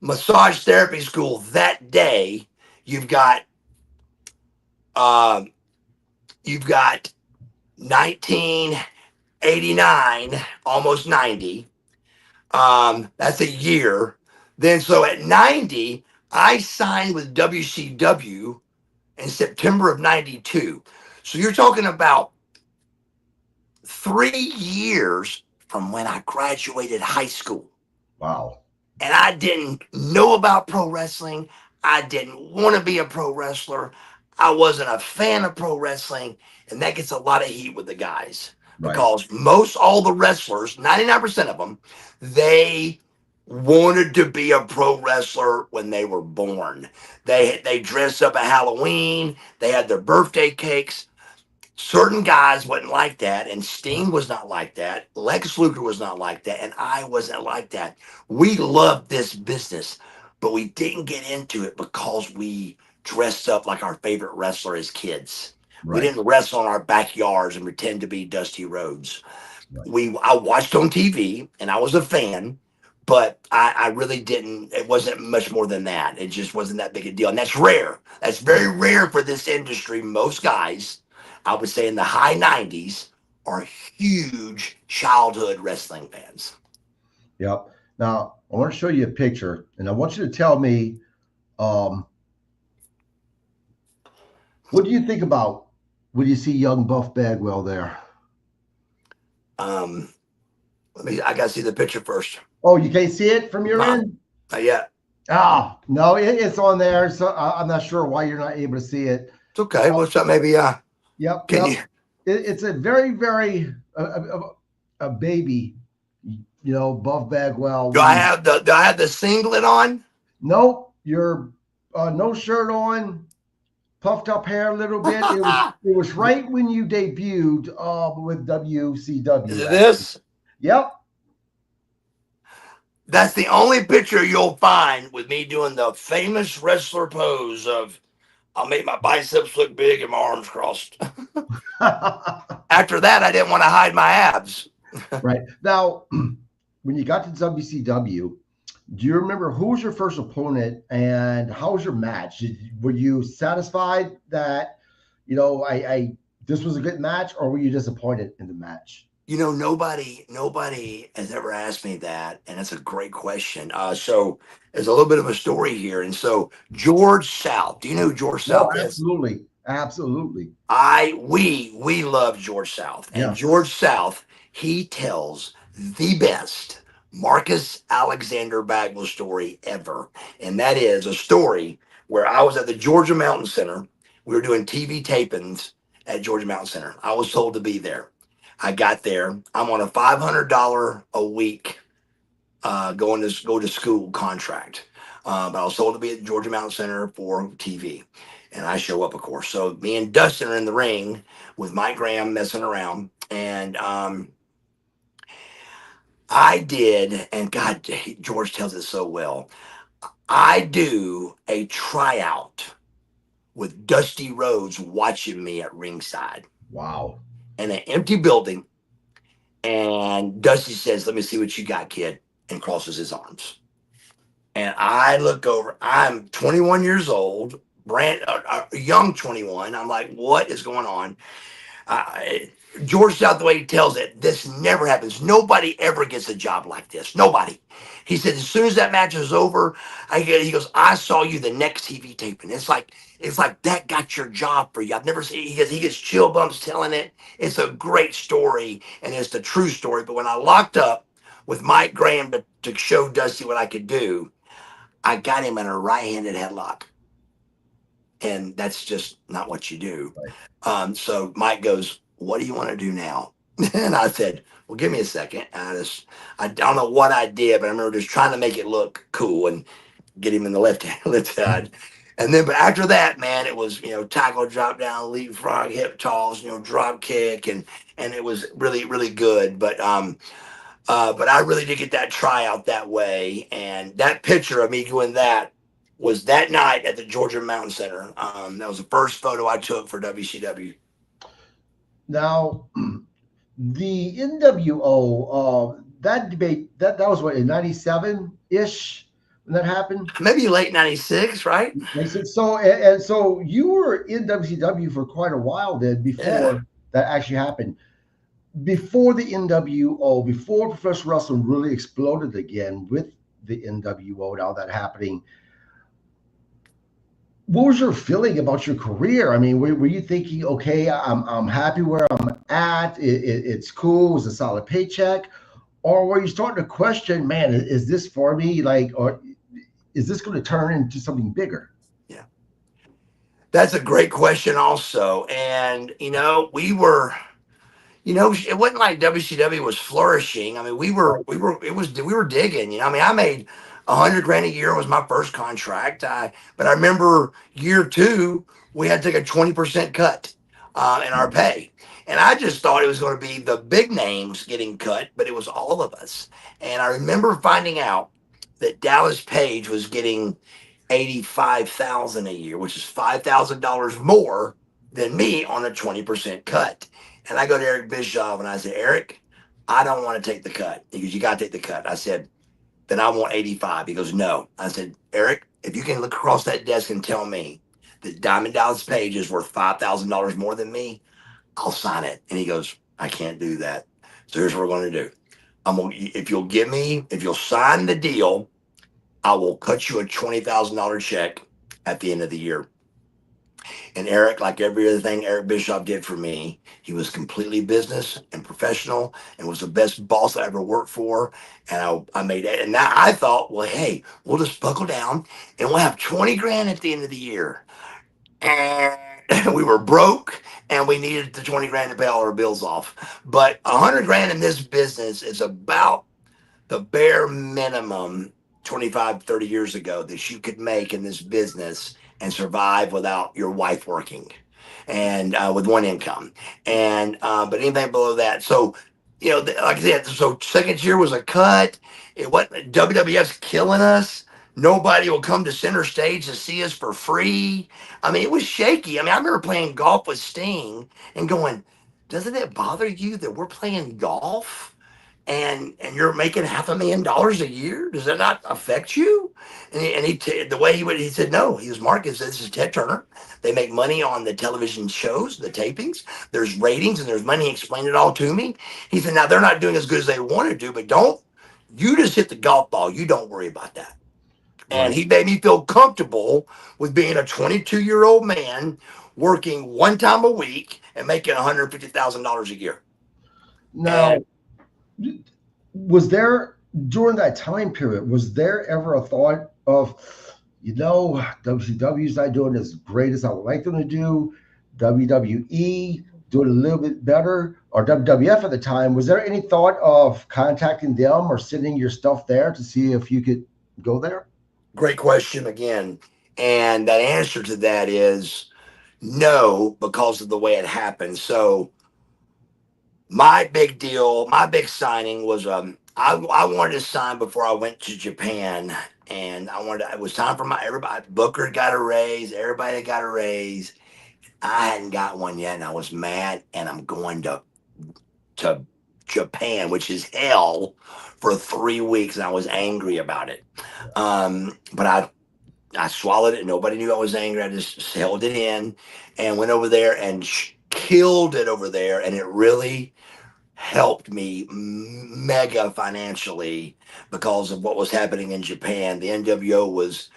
massage therapy school that day, you've got um, you've got 1989, almost 90. That's a year. Then so at 90, I signed with WCW in September of 92. So you're talking about 3 years from when I graduated high school. Wow. And I didn't know about pro wrestling. I didn't want to be a pro wrestler. I wasn't a fan of pro wrestling. And that gets a lot of heat with the guys Right. because most all the wrestlers, 99% of them, they wanted to be a pro wrestler when they were born. They dressed up at Halloween, they had their birthday cakes. Certain guys wasn't like that, and Sting was not like that. Lex Luger was not like that, and I wasn't like that. We loved this business, but we didn't get into it because we dressed up like our favorite wrestler as kids. We Right. didn't wrestle in our backyards and pretend to be Dusty Rhodes. Right. I watched on TV and I was a fan, but I really didn't. It wasn't much more than that. It just wasn't that big a deal, and that's rare. That's very rare for this industry. Most guys, I would say, in the high '90s, are huge childhood wrestling fans. Yep. Now I want to show you a picture, and I want you to tell me um, what do you think about when you see young Buff Bagwell there? Um, Let me. I gotta see the picture first. Oh, you can't see it from your Not, end? not yet. Ah, no, it's on there. So I'm not sure why you're not able to see it. It's okay. What's up? Maybe. Yep, Can yep. you? It's a very, very a baby, Buff Bagwell. Do I have the? Do I have the singlet on? Nope, you're no shirt on, puffed up hair a little bit. It was right when you debuted with Is it WCW. Actually. this? Yep. That's the only picture you'll find with me doing the famous wrestler pose of I'll make my biceps look big and my arms crossed. After that, I didn't want to hide my abs. Right. Now, when you got to WCW, do you remember who was your first opponent and how was your match? Were you satisfied that, I this was a good match, or were you disappointed in the match? Nobody has ever asked me that, and that's a great question. So there's a little bit of a story here, and so George South. Do you know who George No, South is? absolutely, absolutely. We love George South, and Yeah. George South, he tells the best Marcus Alexander Bagwell story ever, and that is a story where I was at the Georgia Mountain Center. We were doing TV tapings at Georgia Mountain Center. I was told to be there. I got there. I'm on a $500 a week go to school contract. But I was told to be at Georgia Mountain Center for TV. And I show up, of course. So me and Dustin are in the ring with Mike Graham messing around. And I did, and God, George tells it so well. I do a tryout with Dusty Rhodes watching me at ringside Wow. in an empty building. And Dusty says, "Let me see what you got, kid," and crosses his arms. And I look over. I'm 21 years old, young 21. I'm like, what is going on? I, George South, the way he tells it, this never happens. Nobody ever gets a job like this. Nobody. He said, as soon as that match is over, he goes, I saw you the next TV taping. It's like that got your job for you. I've never seen. He gets chill bumps telling it. It's a great story, and it's the true story. But when I locked up with Mike Graham to show Dusty what I could do, I got him in a right-handed headlock, and that's just not what you do. Right. So Mike goes, "What do you want to do now?" And I said, "Well, give me a second." I don't know what I did, but I remember just trying to make it look cool and get him in the left hand, left side. And then, but after that, man, it was tackle, drop down, leapfrog, hip toss, drop kick, and it was really really good. But I really did get that tryout that way, and that picture of me doing that was that night at the Georgia Mountain Center. That was the first photo I took for WCW. Now, the NWO, that debate, that was what, in 97 ish when that happened? Maybe late '96, right? They said so, and so you were in WCW for quite a while then Yeah. before that actually happened. Before the NWO, before professional wrestling really exploded again with the NWO and all that happening, what was your feeling about your career? I mean, were you thinking, okay, I'm happy where I'm at, it's cool, it's a solid paycheck, or were you starting to question, man, is this for me? Like, or is this going to turn into something bigger? Yeah. That's a great question, also. And, it wasn't like WCW was flourishing. I mean, we were digging. I mean, I made 100 grand a year was my first contract. But I remember year two, we had to take a 20% cut in our pay, and I just thought it was going to be the big names getting cut, but it was all of us. And I remember finding out that Dallas Page was getting 85,000 a year, which is $5,000 more than me on a 20% cut. And I go to Eric Bischoff and I said, Eric, I don't want to take the cut. He goes, you got to take the cut. I said, then I want 85. He goes, no. I said, Eric, if you can look across that desk and tell me that Diamond Dallas Page is worth $5,000 more than me, I'll sign it. And he goes, I can't do that. So here's what we're going to do. If you'll sign the deal, I will cut you a $20,000 check at the end of the year. And Eric, like every other thing Eric Bischoff did for me, he was completely business and professional and was the best boss I ever worked for. And I made it. And now I thought, well, hey, we'll just buckle down and we'll have 20 grand at the end of the year. And we were broke and we needed the 20 grand to pay all our bills off. But 100 grand in this business is about the bare minimum 25, 30 years ago that you could make in this business and survive without your wife working and with one income. And but anything below that. So, like I said, so second year was a cut. It wasn't WWF's killing us. Nobody will come to center stage to see us for free. I mean, it was shaky. I mean, I remember playing golf with Sting and going, doesn't it bother you that we're playing golf? And you're making $500,000 a year. Does that not affect you? The way he said no. He was Mark. He said, this is Ted Turner. They make money on the television shows, the tapings. There's ratings and there's money. He explained it all to me. He said, now they're not doing as good as they want to do, but don't you just hit the golf ball. You don't worry about that. And Right. he made me feel comfortable with being a 22-year-old man working one time a week and making $150,000 a year. Now, And was there during that time period, was there ever a thought of, WCW's not doing as great as I would like them to do, WWE doing a little bit better, or WWF at the time? Was there any thought of contacting them or sending your stuff there to see if you could go there? great question again. And that answer to that is no, because of the way it happened. So my big signing was I wanted to sign before I went to Japan. And it was time for everybody. Booker got a raise, everybody got a raise. I hadn't got one yet, and I was mad. And I'm going to Japan, which is hell, for 3 weeks, and I was angry about it. But I swallowed it. Nobody knew I was angry. I just held it in and went over there and killed it over there. And it really helped me mega financially because of what was happening in Japan. The NWO was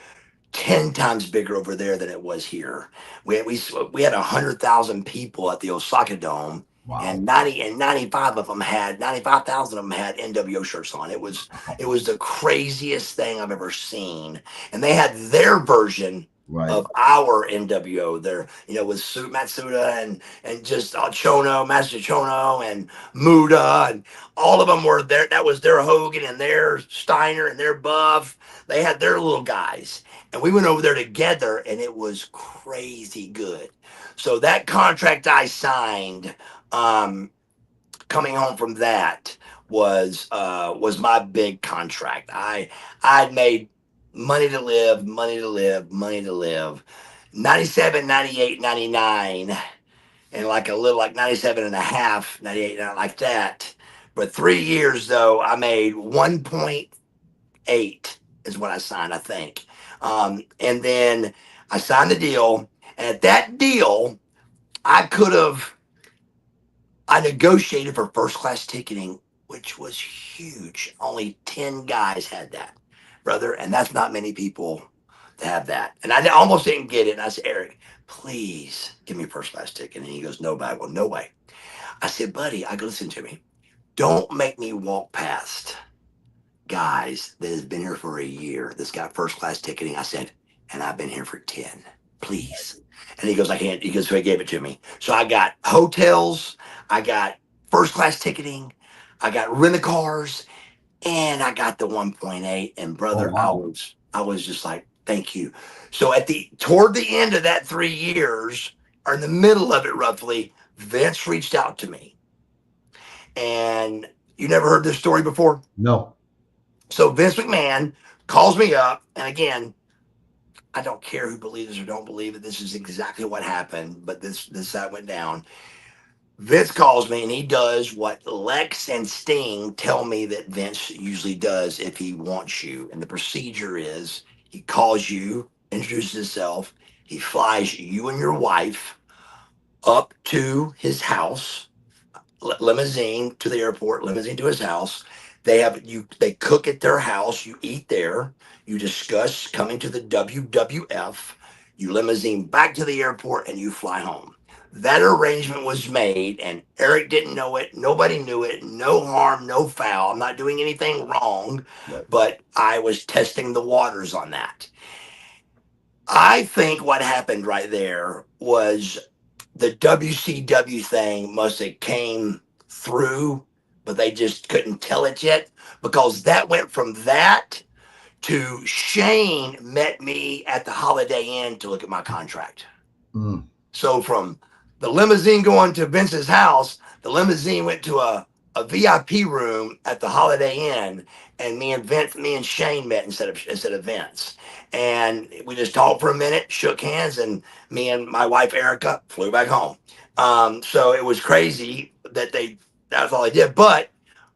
10 times bigger over there than it was here. We had 100,000 people at the Osaka Dome, Wow. and 95,000 of them had NWO shirts on. It was the craziest thing I've ever seen. And they had their version Right. of our NWO there, with Matsuda and just Chono, Master Chono, and Muda, and all of them were there. That was their Hogan and their Steiner and their Buff. They had their little guys, and we went over there together, and it was crazy good. So that contract I signed, coming home from that was my big contract. I'd made. money to live, money to live, money to live. 97, 98, 99, and like a little like 97 and a half, 98, not like that. But 3 years though, I made 1.8 is what I signed, I think. And then I signed the deal. And at that deal, I could have, I negotiated for first class ticketing, which was huge. Only 10 guys had that, brother. And that's not many people to have that. And I almost didn't get it. And I said, Eric, please give me a first class ticket. And he goes, no, Bagwell, no way. I said, buddy, I go, listen to me. Don't make me walk past guys that has been here for a year that's got first class ticketing. I said, and I've been here for 10. Please. And he goes, I can't. He goes, so he gave it to me. So I got hotels, I got first class ticketing, I got rent a cars, and I got the 1.8. And Oh, brother, wow. I was just like, thank you. So at the toward the end of that 3 years, or in the middle of it roughly, Vince reached out to me. And you never heard this story before? No. So Vince McMahon calls me up, and again, I don't care who believes or don't believe it. This is exactly what happened, but this that went down. Vince calls me, and he does what Lex and Sting tell me that Vince usually does if he wants you. And the procedure is he calls you, introduces himself, he flies you and your wife up to his house, limousine to the airport, limousine to his house. They have you. They cook at their house. You eat there. You discuss coming to the WWF. You limousine back to the airport, and you fly home. That arrangement was made, and Eric didn't know it. Nobody knew it. No harm, no foul. I'm not doing anything wrong, Right. but I was testing the waters on that. I think what happened right there was the WCW thing must have came through, but they just couldn't tell it yet because that went from that to Shane met me at the Holiday Inn to look at my contract. Mm. So from the limousine going to Vince's house, the limousine went to a VIP room at the Holiday Inn, and me and Shane met instead of Vince, and we just talked for a minute, shook hands, and me and my wife Erica flew back home. So it was crazy that that's all they did, but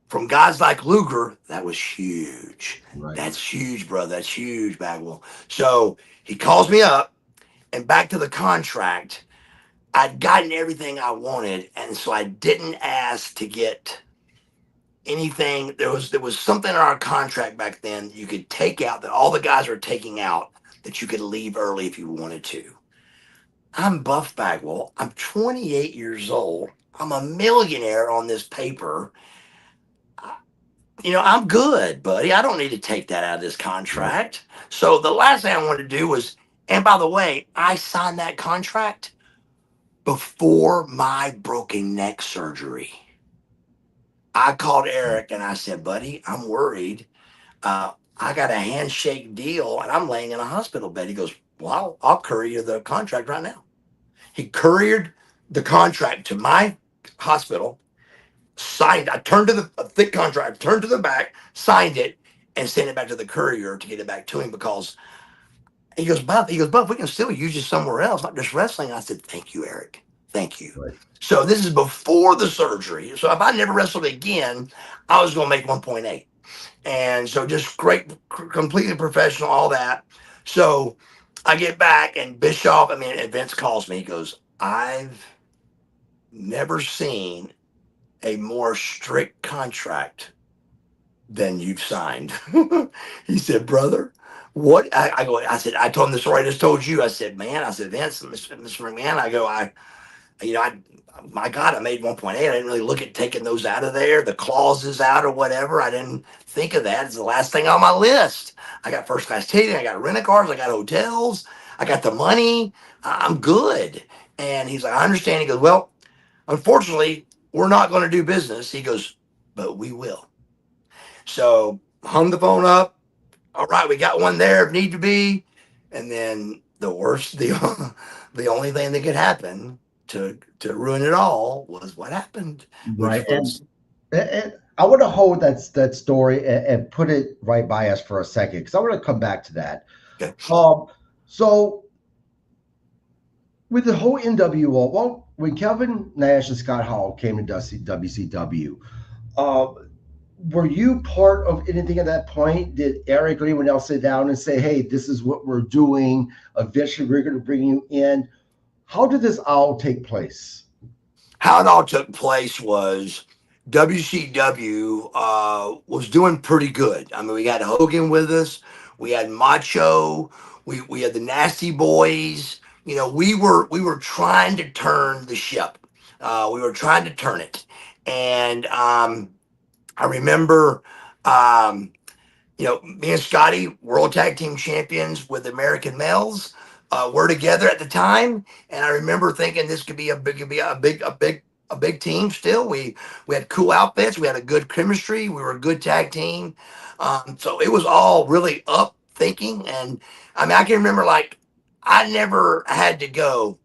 from guys like Luger, that was huge. Right. That's huge, brother. That's huge, Bagwell. So he calls me up, and back to the contract. I'd gotten everything I wanted, and so I didn't ask to get anything. There was something in our contract back then you could take out that all the guys were taking out that you could leave early if you wanted to. I'm Buff Bagwell. I'm 28 years old. I'm a millionaire on this paper. I'm good, buddy. I don't need to take that out of this Right. contract. So the last thing I wanted to do was, and by the way, I signed that contract before my broken neck surgery. I called Eric and I said, buddy, I'm worried. I got a handshake deal and I'm laying in a hospital bed. He goes, well, I'll courier the contract right now. He couriered the contract to my hospital, signed. I turned to the a thick contract, turned to the back, signed it, and sent it back to the courier to get it back to him because Buff, we can still use you somewhere else, not just wrestling. I said, thank you, Eric. Thank you. Right. So this is before the surgery. So if I never wrestled again, I was going to make 1.8. And so just great, completely professional, all that. So I get back and and Vince calls me. He goes, I've never seen a more strict contract than you've signed. He said, brother, what? I said, I told him the story I just told you. I said, man, I said, Vince, Mr. McMahon, I, my God, I made 1.8. I didn't really look at taking those out of there, the clauses out or whatever. I didn't think of that. It's the last thing on my list. I got first class ticketing. I got rent a cars. I got hotels. I got the money. I'm good. And he's like, I understand. He goes, well, unfortunately, we're not going to do business. He goes, but we will. So hung the phone up. All right, we got one there if need to be. And then the only thing that could happen to ruin it all was what happened, which Right. was And I want to hold that story and put it right by us for a second because I want to come back to that. Okay. So with the whole NWO, well, when Kevin Nash and Scott Hall came to WCW, uh, were you part of anything at that point? Did Eric or anyone else sit down and say, "Hey, this is what we're doing. Eventually, we're going to bring you in"? How did this all take place? How it all took place was WCW was doing pretty good. I mean, we had Hogan with us, we had Macho, we had the Nasty Boys. You know, we were trying to turn the ship. We were trying to turn it, and I remember. Me and Scotty, world tag team champions with American males, were together at the time, and I remember thinking this could be a big team. Still, we had cool outfits, we had a good chemistry, we were a good tag team. So it was all really up thinking, and I mean, I can remember like I never had to go.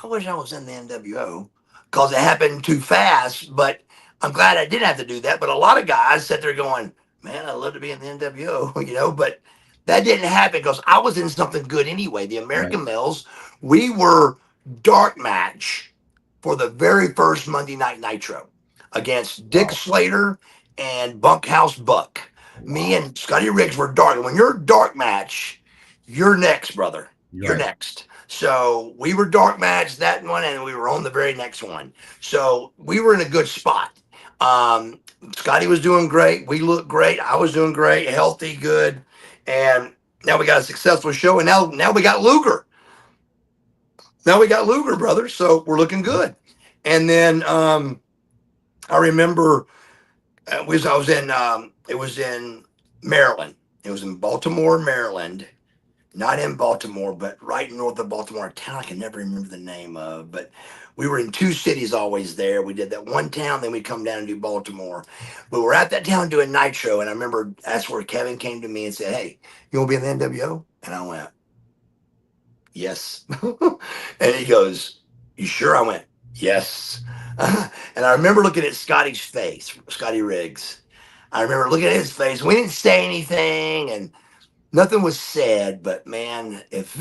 I wish I was in the NWO because it happened too fast, but I'm glad I didn't have to do that. But a lot of guys sat there going, man, I'd love to be in the NWO, but that didn't happen because I was in something good anyway. The Right. American Males, we were dark match for the very first Monday Night Nitro against Dick Wow. Slater and Bunkhouse Buck. Me Wow. and Scotty Riggs were dark. And when you're dark match, you're next, brother. You're You're right. next. So we were dark match that one, and we were on the very next one. So we were in a good spot. Um, Scotty was doing great. We looked great. I was doing great, healthy, good, and now we got a successful show. And now we got Luger. Now we got Luger, brother. So we're looking good. And then I remember I was in it was in Maryland. It was in Baltimore, Maryland, not in Baltimore, but right north of Baltimore, a town I can never remember the name of. But we were in two cities always there. We did that one town, then we'd come down and do Baltimore. But we're at that town doing Nitro, and I remember that's where Kevin came to me and said, "Hey, you want to be in the NWO?" And I went, "Yes." And he goes, "You sure?" I went, "Yes." And I remember looking at Scotty's face, Scotty Riggs. I remember looking at his face. We didn't say anything, and nothing was said, but man, if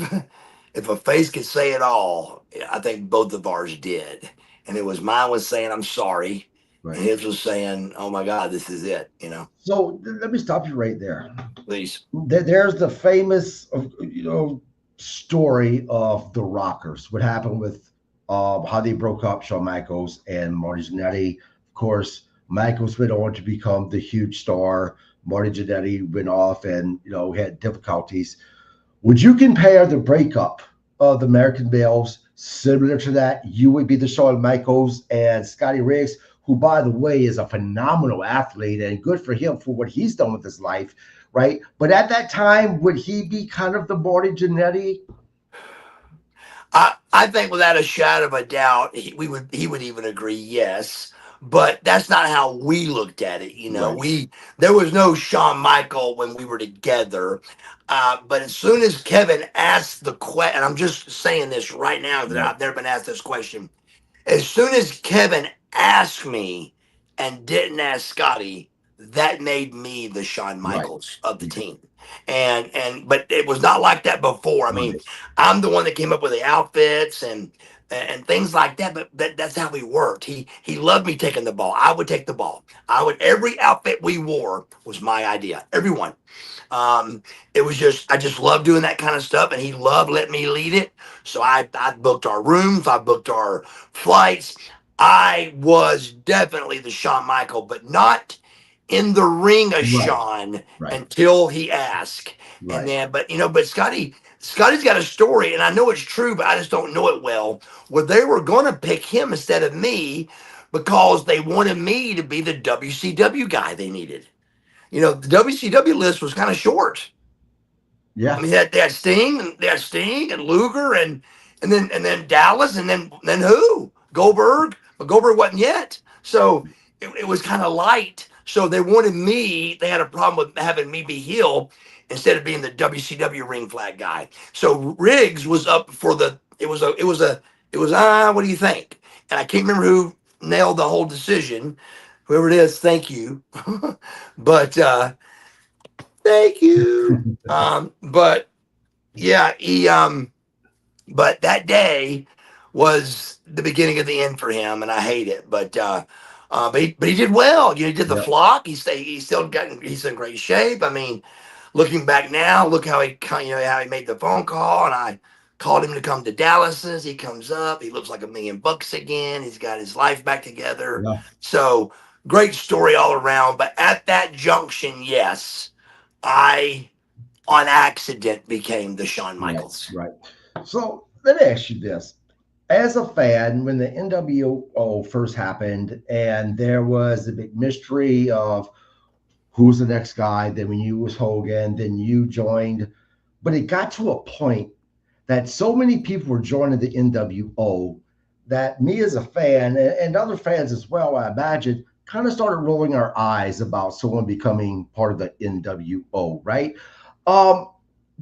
if a face could say it all, I think both of ours did. And it was mine was saying I'm sorry, and Right. his was saying, "Oh my God, this is it." So let me stop you right there. Please. There's the famous, story of the Rockers. What happened with how they broke up, Shawn Michaels and Marty Jannetty. Of course, Michaels went on to become the huge star. Marty Jannetty went off and had difficulties. Would you compare the breakup of the American Males similar to that? You would be the Shawn Michaels and Scotty Riggs, who, by the way, is a phenomenal athlete and good for him for what he's done with his life, right? But at that time, would he be kind of the Marty Jannetty? I think without a shadow of a doubt, he would even agree yes. But that's not how we looked at it. Right, We there was no Shawn Michael when we were together. But as soon as Kevin asked the question, and I'm just saying this right now that right, I've never been asked this question. As soon as Kevin asked me and didn't ask Scotty, that made me the Shawn right, Michaels of the team. And but it was not like that before. I mean, right, I'm the one that came up with the outfits and things like that. But that's how he worked. He loved me taking the ball. I would take the ball. I would every outfit we wore was my idea. Everyone. It was just I just loved doing that kind of stuff, and he loved letting me lead it. So I booked our rooms, I booked our flights. I was definitely the Shawn Michael, but not in the ring of right, Shawn right, until he asked. And right. then, but Scotty's got a story, and I know it's true, but I just don't know it well. Where they were going to pick him instead of me because they wanted me to be the WCW guy they needed. The WCW list was kind of short. I Yeah, mean, they had Sting and Luger and then Dallas and then who? Goldberg, but Goldberg wasn't yet. So it was kind of light. So they wanted me. They had a problem with having me be heel instead of being the WCW ring flag guy. So Riggs was up for the. It was what do you think? And I can't remember who nailed the whole decision. whoever it is, thank you. But thank you. But yeah, but that day was the beginning of the end for him, and I hate it. But he did well. You know, he did the Yep. flock. He's still he's in great shape. I mean, looking back now, look how how he made the phone call, and I called him to come to Dallas's. He comes up. He looks like $1 million again. He's got his life back together. Yeah. So great story all around. But at that junction, yes, I on accident became the Shawn Right. Michaels. Right. So let me ask you this. As a fan, when the NWO first happened and there was the big mystery of who's the next guy, then when you was Hogan, then you joined, but it got to a point that so many people were joining the NWO that me as a fan and other fans as well, I imagine, kind of started rolling our eyes about someone becoming part of the NWO, right? Um,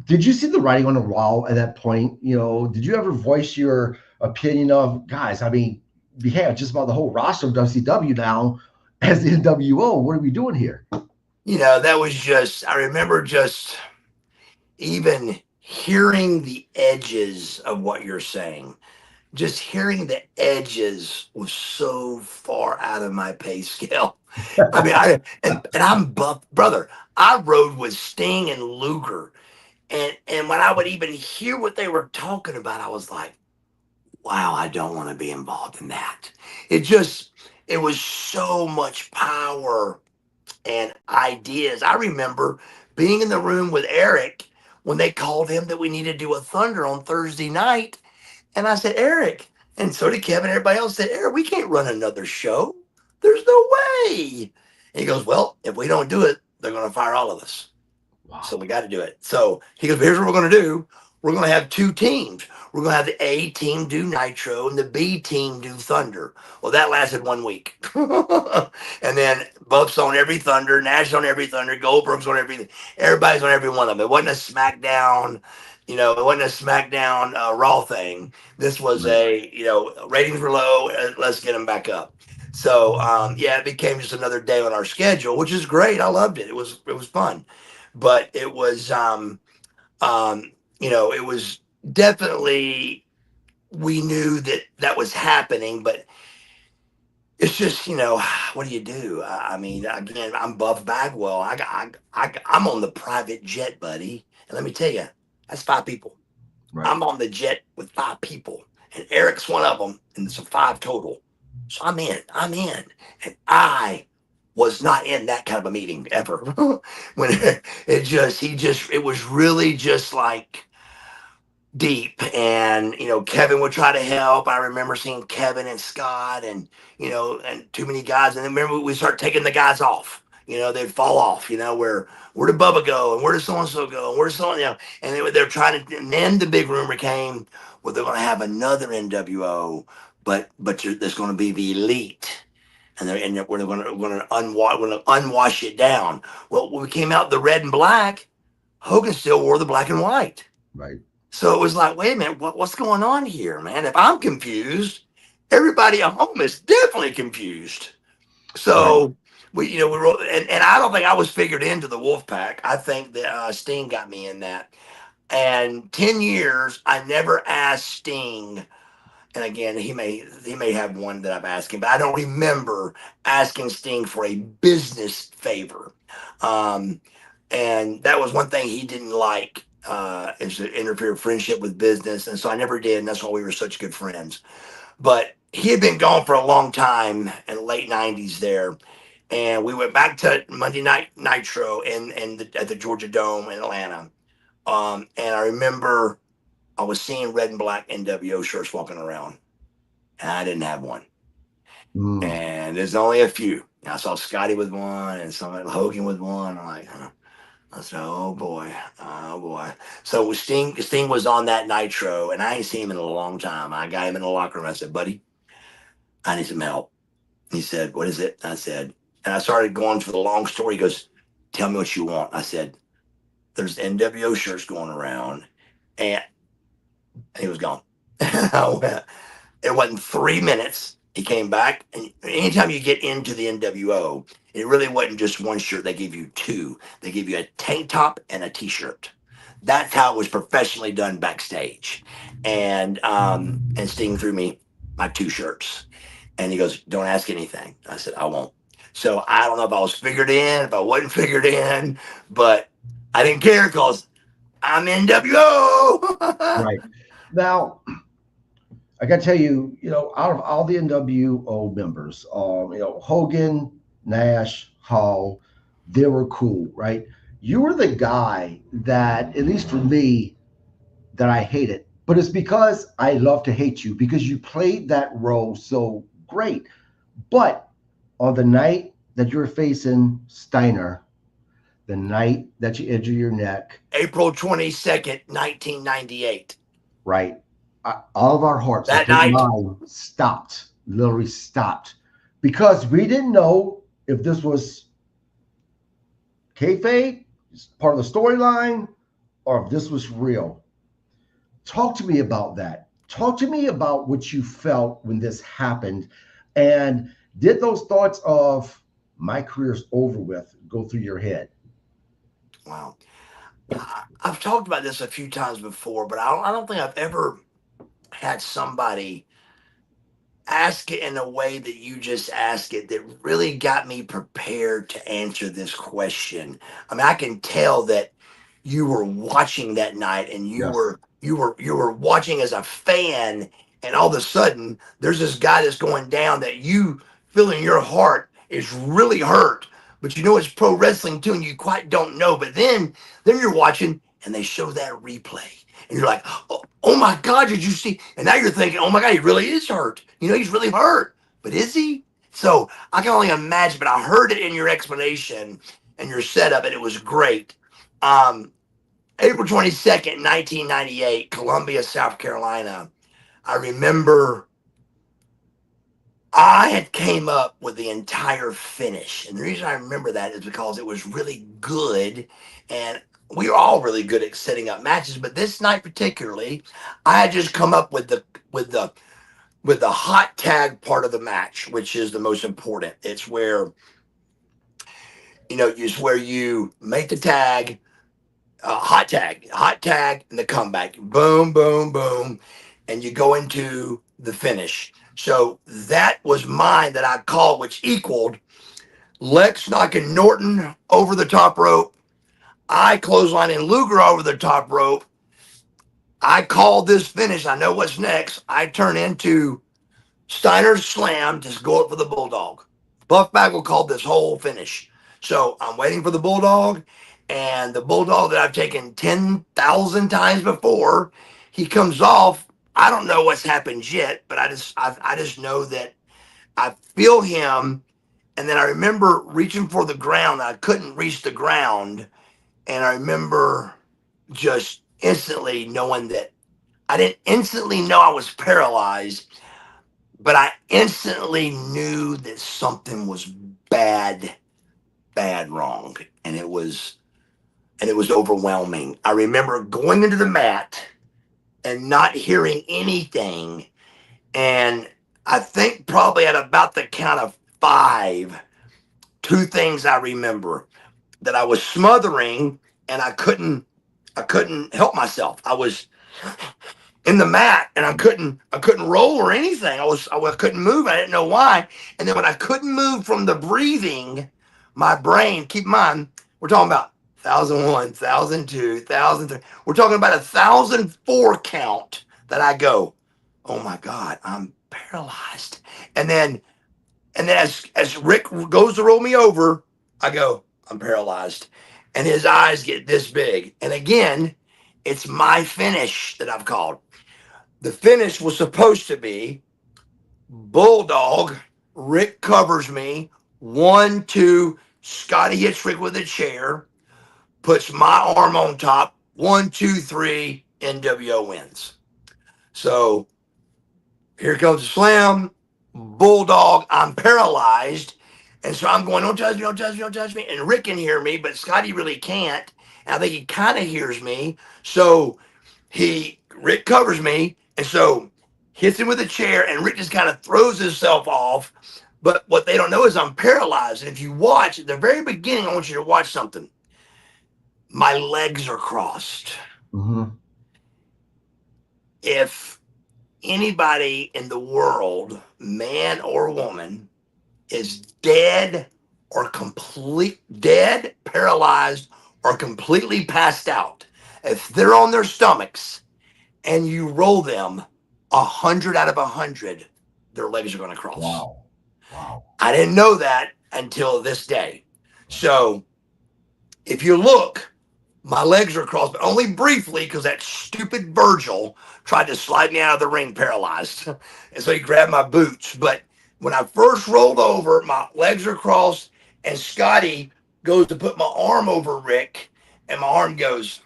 did you see the writing on the wall at that point? You know, did you ever voice your opinion of guys? I mean, we have just about the whole roster of WCW now as the NWO. What are we doing here? That was just, I remember just even hearing the edges of what you're saying. Just hearing the edges was so far out of my pay scale. I mean, and I'm buff, brother. I rode with Sting and Luger, and when I would even hear what they were talking about, I was like, wow, I don't want to be involved in that. It just, it was so much power and ideas. I remember being in the room with Eric when they called him that we needed to do a Thunder on Thursday night. And I said, Eric, and so did Kevin, everybody else said, Eric, we can't run another show. There's no way. And he goes, well, if we don't do it, they're going to fire all of us. So Wow. we got to do it. So he goes, here's what we're going to do. We're going to have two teams. We're going to have the A team do Nitro and the B team do Thunder. Well, that lasted 1 week. And then Buff's on every Thunder, Nash on every Thunder, Goldberg's on everything. Everybody's on every one of them. It wasn't a SmackDown, it wasn't a SmackDown Raw thing. This was Right. ratings were low. Let's get them back up. So yeah, it became just another day on our schedule, which is great. I loved it. It was fun, but it was definitely, we knew that that was happening, but it's just, what do you do? I mean, again, I'm Buff Bagwell. I'm on the private jet, buddy, and let me tell you, that's 5 people. Right. I'm on the jet with 5 people, and Eric's one of them, and it's a 5 total. So I'm in, and I was not in that kind of a meeting ever. When it was really just like deep, and Kevin would try to help. I remember seeing Kevin and Scott and too many guys, and then remember we start taking the guys off. They'd fall off. Where did Bubba go, and where did so and so go, and where's so and they're trying to. And then the big rumor came, well, they're going to have another NWO, but there's going to be the elite. And we're going to unwash it down. Well, when we came out the red and black, Hogan still wore the black and white. Right. So it was like, wait a minute, what's going on here, man? If I'm confused, everybody at home is definitely confused. Right. So we wrote, and I don't think I was figured into the Wolf Pack. I think that Sting got me in that. And 10 years, I never asked Sting. And again, he may have one that I've asked him, but I don't remember asking Sting for a business favor. Um, and that was one thing he didn't like, is to interfere friendship with business, and so I never did, and that's why we were such good friends. But he had been gone for a long time in the late '90s there, and we went back to Monday Night Nitro at the Georgia Dome in Atlanta. And I remember I was seeing red and black NWO shirts walking around, and I didn't have one. Mm. And there's only a few. I saw Scotty with one, and some Hogan with one. I'm like, huh. I said, oh boy, oh boy. So Sting was on that Nitro, and I ain't seen him in a long time. I got him in the locker room. I said, buddy, I need some help. He said, what is it? I said, and I started going for the long story. He goes, tell me what you want. I said, there's NWO shirts going around, and he was gone. It wasn't 3 minutes. He came back, and anytime you get into the NWO, it really wasn't just one shirt. They gave you two. They gave you a tank top and a t-shirt. That's how it was professionally done backstage. And Sting threw me my two shirts, and he goes, "Don't ask anything." I said, "I won't." So I don't know if I was figured in, if I wasn't figured in, but I didn't care because I'm NWO. Right. Now, I got to tell you, out of all the NWO members, Hogan, Nash, Hall, they were cool, right? You were the guy that, at least for me, that I hated. But it's because I love to hate you because you played that role so great. But on the night that you're facing Steiner, the night that you injure your neck, April 22nd, 1998. right? All of our hearts, I That think night, mine stopped, literally stopped, because we didn't know if this was kayfabe, part of the storyline, or if this was real. Talk to me about that. Talk to me about what you felt when this happened, and did those thoughts of my career's over with go through your head? wow. I've talked about this a few times before, but I don't think I've ever had somebody ask it in a way that you just ask it that really got me prepared to answer this question. I mean, I can tell that you were watching that night, and you Yes. were watching as a fan, and all of a sudden there's this guy that's going down that you feel in your heart is really hurt, but you know it's pro wrestling too, and you quite don't know. But then you're watching and they show that replay, and you're like, oh my God, did you see? And now you're thinking, oh my God, he really is hurt. You know, he's really hurt. But is he? So I can only imagine, but I heard it in your explanation and your setup, and it was great. Um, April 22nd, 1998, Columbia, South Carolina. I remember I had came up with the entire finish. And the reason I remember that is because it was really good. And we were all really good at setting up matches, but this night particularly, I had just come up with the with the hot tag part of the match, which is the most important. It's where it's where you make the tag, hot tag, and the comeback. Boom, boom, boom, and you go into the finish. So that was mine that I called, which equaled Lex knocking Norton over the top rope. I clotheslining Luger over the top rope. I called this finish. I know what's next. I turn into Steiner's slam to go up for the Bulldog. Buff Bagwell called this whole finish. So I'm waiting for the Bulldog, and the Bulldog that I've taken 10,000 times before, he comes off. I don't know what's happened yet, but I just know that I feel him, and then I remember reaching for the ground. I couldn't reach the ground, and I remember just instantly knowing that I didn't instantly know I was paralyzed, but I instantly knew that something was bad, bad wrong, and it was overwhelming. I remember going into the mat and not hearing anything, and I think probably at about the count of five, two things I remember: that I was smothering and I couldn't help myself. I was in the mat and I couldn't roll or anything. I couldn't move. I didn't know why. And then when I couldn't move from the breathing, my brain, keep in mind, we're talking about 1,001, 1,002, 1,003. We're talking about 1,004 count that I go, oh my God, I'm paralyzed. And then as Rick goes to roll me over, I go, I'm paralyzed. And his eyes get this big. And again, it's my finish that I've called. The finish was supposed to be Bulldog. Rick covers me. 1, 2. Scotty hits Rick with a chair, puts my arm on top. 1, 2, 3. NWO wins. So here comes the slam. Bulldog. I'm paralyzed. And so I'm going, don't touch me, don't touch me, don't touch me. And Rick can hear me, but Scotty really can't. And I think he kind of hears me. So Rick covers me. And so hits him with a chair, and Rick just kind of throws himself off. But what they don't know is I'm paralyzed. And if you watch at the very beginning, I want you to watch something. My legs are crossed. Mm-hmm. If anybody in the world, man or woman, is dead or dead, paralyzed, or completely passed out, if they're on their stomachs and you roll them 100 out of 100, their legs are going to cross. Wow. Wow. I didn't know that until this day. So if you look, my legs are crossed, but only briefly because that stupid Virgil tried to slide me out of the ring paralyzed. And so he grabbed my boots. But when I first rolled over, my legs are crossed, and Scotty goes to put my arm over Rick, and my arm goes.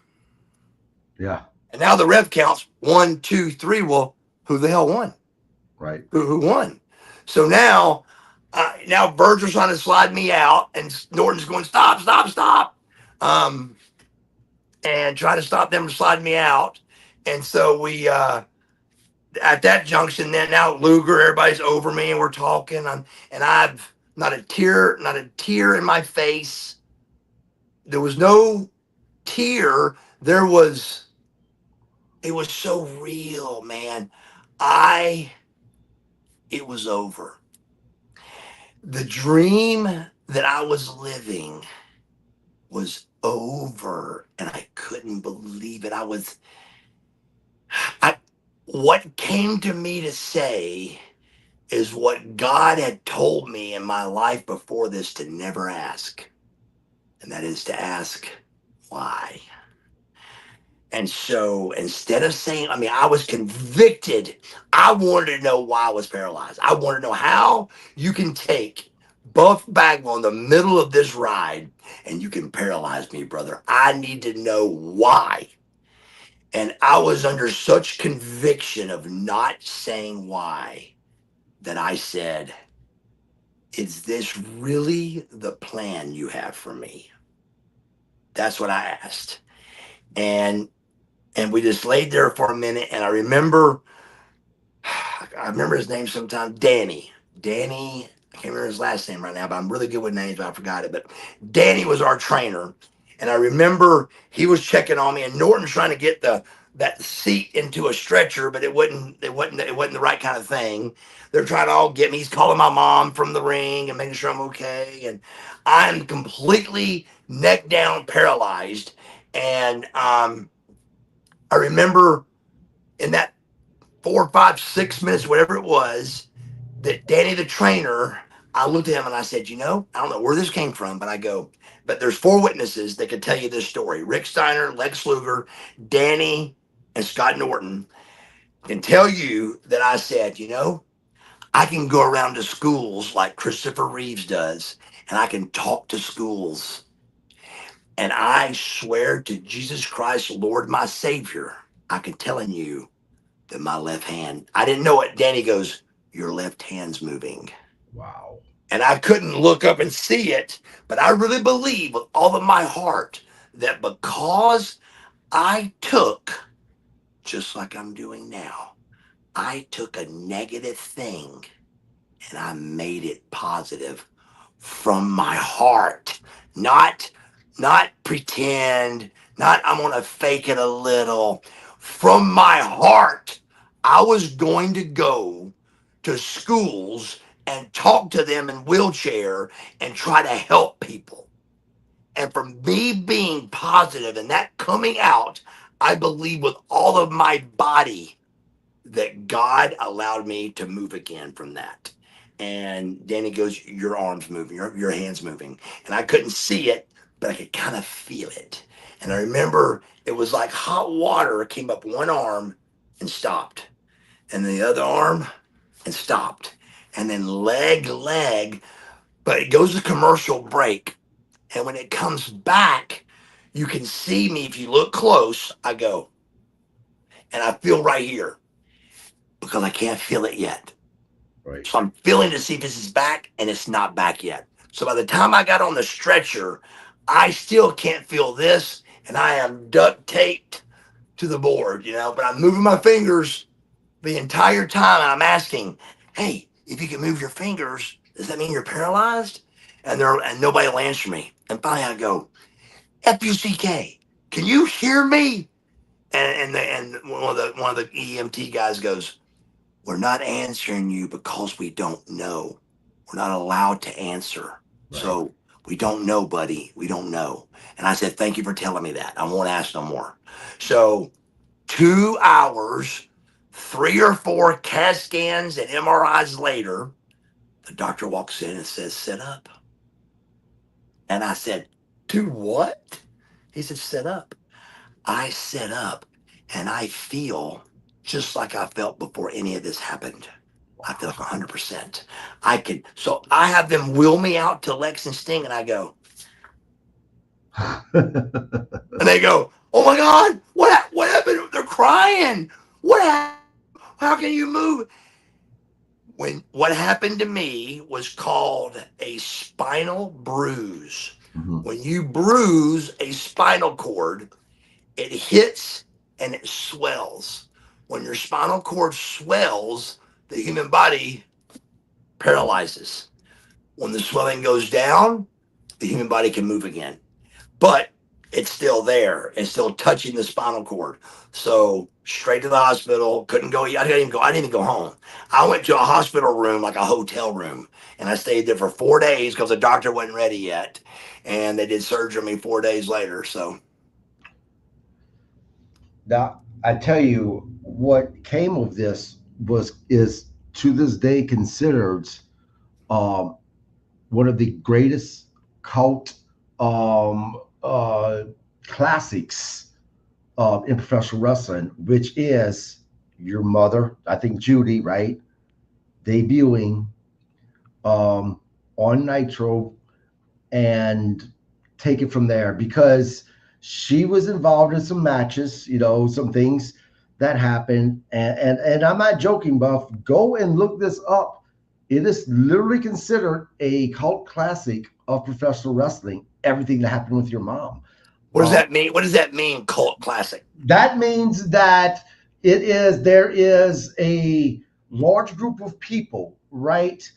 Yeah. And now the ref counts 1, 2, 3. Well, who the hell won? Right. Who won? So now Virgil's trying to slide me out, and Norton's going, stop, stop, stop. And try to stop them from sliding me out. And so we at that junction, then now Luger, everybody's over me, and we're talking. And I've not a tear in my face. There was no tear. It was so real, man. It was over. The dream that I was living was over, and I couldn't believe it. What came to me to say is what God had told me in my life before this to never ask. And that is to ask why. And so instead of saying, I was convicted. I wanted to know why I was paralyzed. I wanted to know how you can take Buff Bagwell in the middle of this ride and you can paralyze me, brother. I need to know why. And I was under such conviction of not saying why that I said, is this really the plan you have for me? That's what I asked. And we just laid there for a minute. And I remember his name sometime, Danny. I can't remember his last name right now, but I'm really good with names, but I forgot it. But Danny was our trainer. And I remember he was checking on me, and Norton's trying to get that seat into a stretcher, but it wasn't the right kind of thing. They're trying to all get me. He's calling my mom from the ring and making sure I'm okay. And I'm completely neck down, paralyzed. And I remember in that 4, 5, 6 minutes, whatever it was, that Danny, the trainer, I looked at him and I said, I don't know where this came from, but I go, but there's 4 witnesses that could tell you this story. Rick Steiner, Lex Luger, Danny, and Scott Norton can tell you that I said, I can go around to schools like Christopher Reeves does, and I can talk to schools. And I swear to Jesus Christ, Lord, my Savior, I can telling you that my left hand, I didn't know it. Danny goes, your left hand's moving. Wow. And I couldn't look up and see it, but I really believe with all of my heart that because I took, just like I'm doing now, I took a negative thing and I made it positive from my heart. Not pretend, not I'm going to fake it a little. From my heart, I was going to go to schools and talk to them in wheelchair and try to help people. And from me being positive and that coming out, I believe with all of my body that God allowed me to move again from that. And Danny goes, your arm's moving, your hand's moving. And I couldn't see it, but I could kind of feel it. And I remember it was like hot water came up one arm and stopped, and the other arm and stopped, and then leg, but it goes to commercial break. And when it comes back, you can see me if you look close. I go, and I feel right here because I can't feel it yet. Right. So I'm feeling to see if this is back, and it's not back yet. So by the time I got on the stretcher, I still can't feel this, and I am duct taped to the board, but I'm moving my fingers, The entire time I'm asking, hey, if you can move your fingers, does that mean you're paralyzed? And nobody will answer me. And finally I go, FUCK, can you hear me? And one of the EMT guys goes, we're not answering you because we don't know. We're not allowed to answer. Right. So we don't know, buddy. We don't know. And I said, thank you for telling me that. I won't ask no more. So 2 hours, three or four CAT scans and MRIs later, the doctor walks in and says, sit up. And I said, do what? He said, sit up. I sit up and I feel just like I felt before any of this happened. I feel like 100%. So I have them wheel me out to Lex and Sting, and I go, and they go, oh my God, what happened? They're crying. What happened? How can you move? What happened to me was called a spinal bruise. Mhm. When you bruise a spinal cord, it hits and it swells. When your spinal cord swells, the human body paralyzes. When the swelling goes down, the human body can move again. But it's still there. It's still touching the spinal cord. So straight to the hospital. Couldn't go. I didn't even go. I didn't even go home. I went to a hospital room, like a hotel room, and I stayed there for 4 days because the doctor wasn't ready yet, and they did surgery on me 4 days later. So Now, I tell you, what came of this is to this day considered um, one of the greatest cult um, uh, classics in professional wrestling, which is your mother, I think Judy, right, debuting on Nitro and take it from there because she was involved in some matches, some things that happened. And I'm not joking, Buff. Go and look this up. It is literally considered a cult classic of professional wrestling. Everything that happened with your mom. what does that mean? What does that mean? Cult classic. That means that there is a large group of people, right,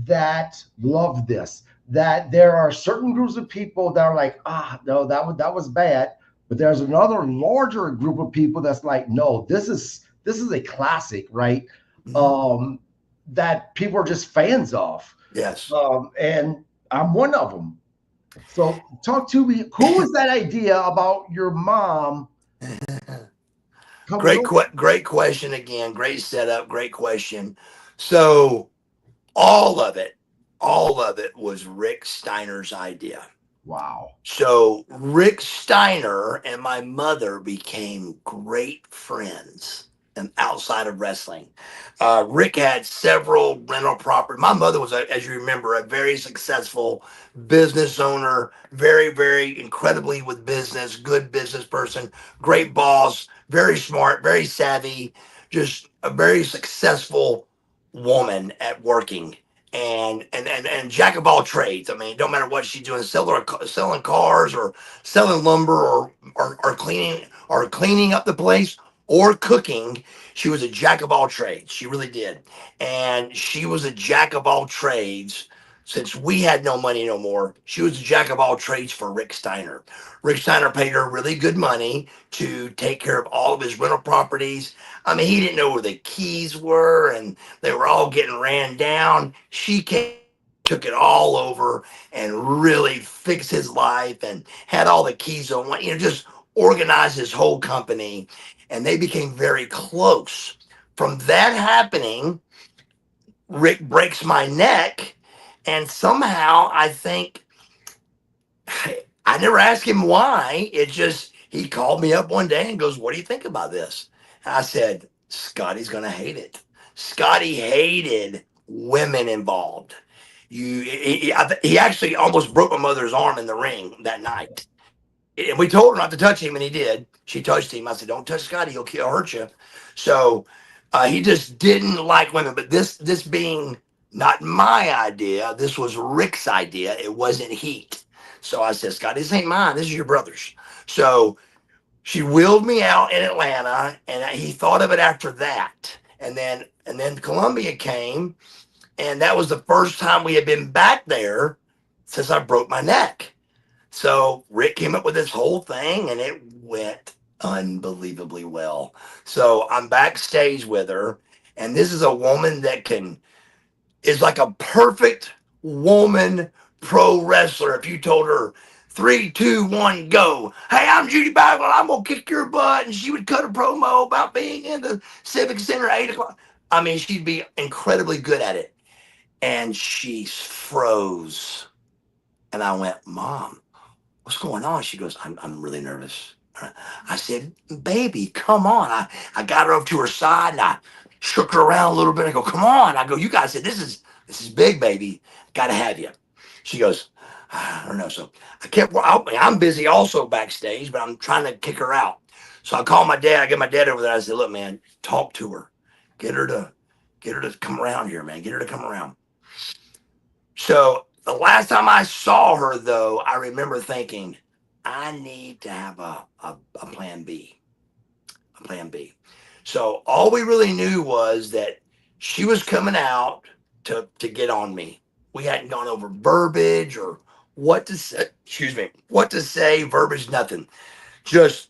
that love this. That there are certain groups of people that are like, no, that was bad. But there's another larger group of people that's like, no, this is a classic, right? Mhm. Um, that people are just fans of. Yes. And I'm one of them. So talk to me. Who was that idea about your mom coming over? Great question again. Great setup. Great question. So all of it was Rick Steiner's idea. Wow. So Rick Steiner and my mother became great friends and outside of wrestling. Rick had several rental property. My mother was, as you remember, a very successful business owner, very incredibly with business, good business person, great boss, very smart, very savvy, just a very successful woman at working and jack of all trades. I mean, it don't matter what she's doing, selling cars or selling lumber or cleaning up the place or cooking. She was a jack of all trades. She really did, and she was a jack of all trades. Since we had no money no more, she was a jack of all trades for Rick Steiner. Rick Steiner paid her really good money to take care of all of his rental properties. I mean, he didn't know where the keys were, and they were all getting ran down. She came, took it all over, and really fixed his life and had all the keys on one, just organized his whole company. And they became very close. From that happening, Rick breaks my neck. And somehow I think I never asked him why. It just, he called me up one day and goes, what do you think about this? And I said, Scotty's going to hate it. Scotty hated women involved. He actually almost broke my mother's arm in the ring that night. And we told her not to touch him, and he did. She touched him. I said, don't touch Scotty. He'll hurt you. So he just didn't like women. But this being not my idea, this was Rick's idea. It wasn't heat. So I said, Scotty, this ain't mine. This is your brother's. So she wheeled me out in Atlanta, and he thought of it after that. And then Columbia came, and that was the first time we had been back there since I broke my neck. So Rick came up with this whole thing, and it went unbelievably well. So I'm backstage with her, and this is a woman that is like a perfect woman pro wrestler. If you told her 3, 2, 1, go, hey, I'm Judy Bagwell, I'm gonna kick your butt, and she would cut a promo about being in the Civic Center at 8 o'clock. I mean, she'd be incredibly good at it. And she froze. And I went, Mom, what's going on? She goes, I'm really nervous. I said, baby, come on. I got her up to her side and I shook her around a little bit. I go, come on. I go, you guys said this is big, baby. Gotta have you. She goes, I don't know. So I'm busy also backstage, but I'm trying to kick her out. So I call my dad. I get my dad over there. I said, look, man, talk to her. Get her to come around here, man. Get her to come around. So the last time I saw her, though, I remember thinking, I need to have a plan B. A plan B. So all we really knew was that she was coming out to get on me. We hadn't gone over verbiage or what to say. Excuse me. What to say, verbiage, nothing. Just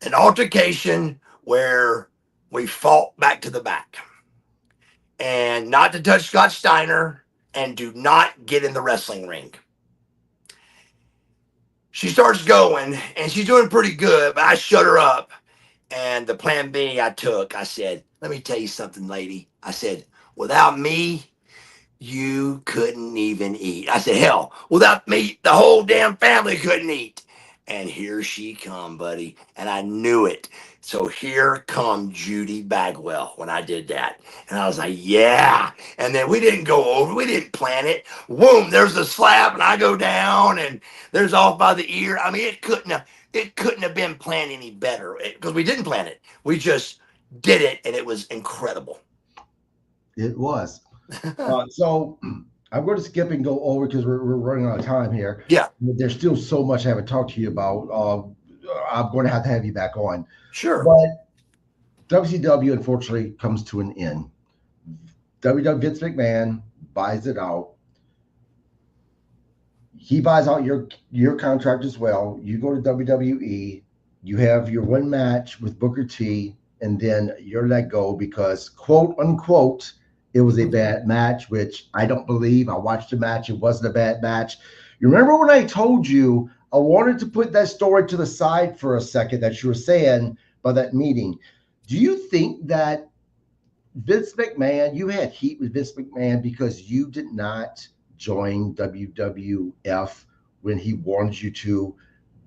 an altercation where we fought back to the back. And not to touch Scott Steiner and do not get in the wrestling ring. She starts going and she's doing pretty good, but I shut her up. And the plan B I took, I said, let me tell you something, lady. I said, without me, you couldn't even eat. I said, hell, without me, the whole damn family couldn't eat. And here she come, buddy. And I knew it. So here come Judy Bagwell when I did that. And I was like, yeah. And then we didn't go over, we didn't plan it. Boom, there's a slap and I go down and there's off by the ear. I mean, it couldn't have been planned any better because we didn't plan it. We just did it and it was incredible. It was. So I'm going to skip and go over because we're running out of time here. Yeah, There's still so much I haven't talked to you about. I'm going to have you back on. sure. But WCW unfortunately comes to an end. WW Vince McMahon buys it out. He buys out your contract as well. You go to WWE. You have your one match with Booker T, and then you're let go because quote unquote it was a bad match, which I don't believe. I watched the match. It wasn't a bad match. You remember when I told you I wanted to put that story to the side for a second that you were saying by that meeting? Do you think that Vince McMahon, you had heat with Vince McMahon because you did not join WWF when he wanted you to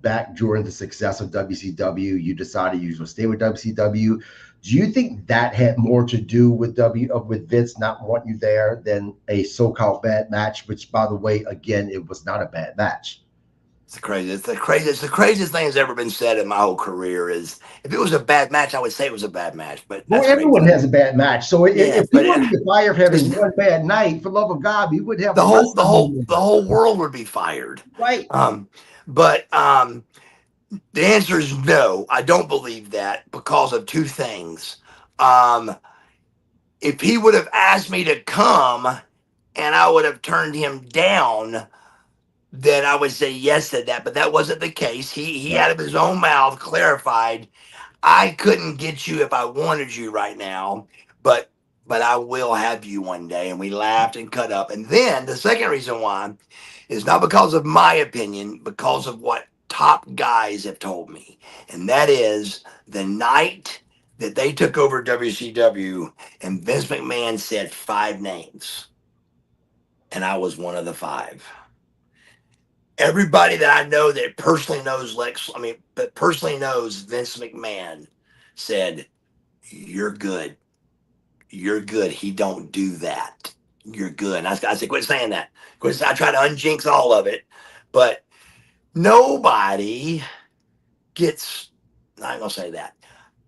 back during the success of WCW? You decided you would stay with WCW. Do you think that had more to do with with Vince not wanting you there than a so-called bad match? Which, by the way, again, it was not a bad match. It's the craziest thing that's ever been said in my whole career is if it was a bad match, I would say it was a bad match, but Well, that's everyone crazy. has a bad match. So Yeah, if he but wanted to fire for having it's one bad night, for love of God, we would have the a whole the wrestling whole movie. the whole world would be fired. Right. But the answer is no. I don't believe that because of two things. Um, if he would have asked me to come and I would have turned him down, then I would say yes to that. But that wasn't the case. He Right. out of his own mouth clarified, I couldn't get you if I wanted you right now, but I will have you one day. And we laughed and cut up. And then the second reason why is not because of my opinion, because of what top guys have told me. And that is the night that they took over WCW and Vince McMahon said 5 names, and I was one of the 5. Everybody that I know that personally knows but personally knows Vince McMahon said, you're good. You're good. He don't do that. You're good. And I said, quit saying that. I try to unjinx all of it. But nobody gets, I'm going to say that.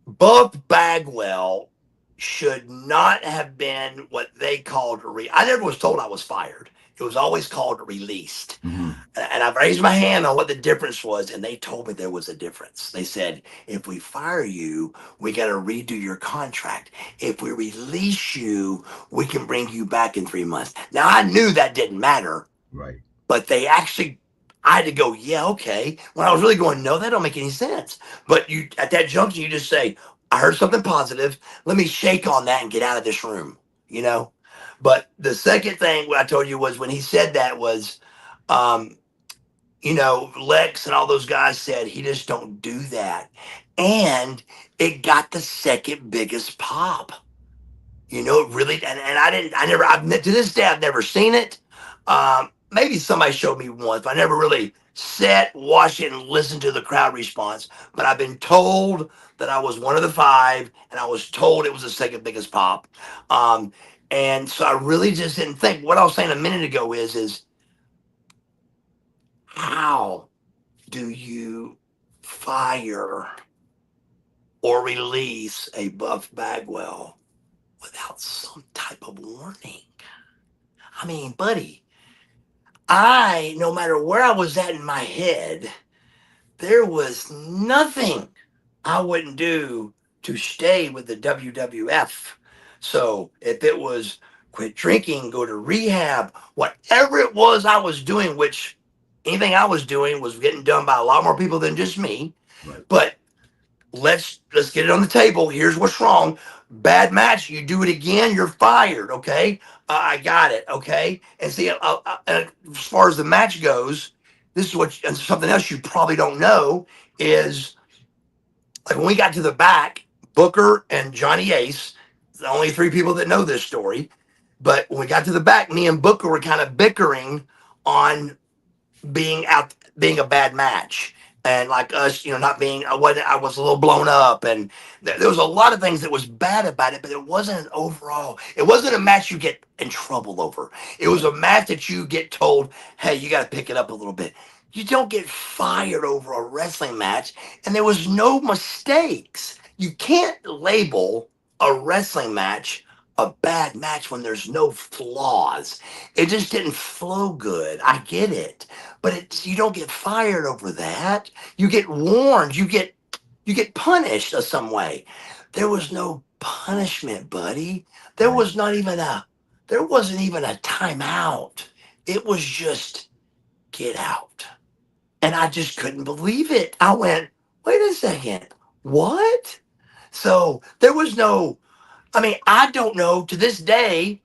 Buff Bagwell should not have been what they called I never was told I was fired. It was always called released. Mm-hmm. And I raised my hand on what the difference was, and they told me there was a difference. They said, if we fire you, we got to redo your contract. If we release you, we can bring you back in 3 months. Now, I knew that didn't matter, Right. but they actually, I had to go, yeah, okay. When I was really going, no, that don't make any sense. But you, at that junction, you just say, I heard something positive. Let me shake on that and get out of this room, you know? But the second thing what I told you was when he said that was, um, Lex and all those guys said he just don't do that. And it got the second biggest pop. It really, and to this day, I've never seen it. Maybe somebody showed me once, but I never really sat, watched it, and listened to the crowd response. But I've been told that I was one of the five, and I was told it was the second biggest pop. Um, and so I really just didn't think. What I was saying a minute ago is how do you fire or release a Buff Bagwell without some type of warning? I mean, buddy, no matter where I was at in my head, there was nothing I wouldn't do to stay with the WWF. So if it was quit drinking, go to rehab, whatever it was I was doing, which anything I was doing was getting done by a lot more people than just me. Right. But let's get it on the table. Here's what's wrong. Bad match. You do it again, you're fired. Okay, I got it. Okay, and see, as far as the match goes, this is what and something else you probably don't know is like when we got to the back, Booker and Johnny Ace, the only three people that know this story. But when we got to the back, me and Booker were kind of bickering on being a bad match and like us not being I was a little blown up and there was a lot of things that was bad about it, but it wasn't it wasn't a match you get in trouble over. It was a match that you get told, hey, you got to pick it up a little bit. You don't get fired over a wrestling match, and there was no mistakes. You can't label a wrestling match a bad match when there's no flaws. It just didn't flow good. I get it, but you don't get fired over that. You get warned. You get punished in some way. There was no punishment, buddy. There Right. was not even a. There wasn't even a timeout. It was just get out, and I just couldn't believe it. I went, wait a second, what? So there was no. I mean, I don't know to this day.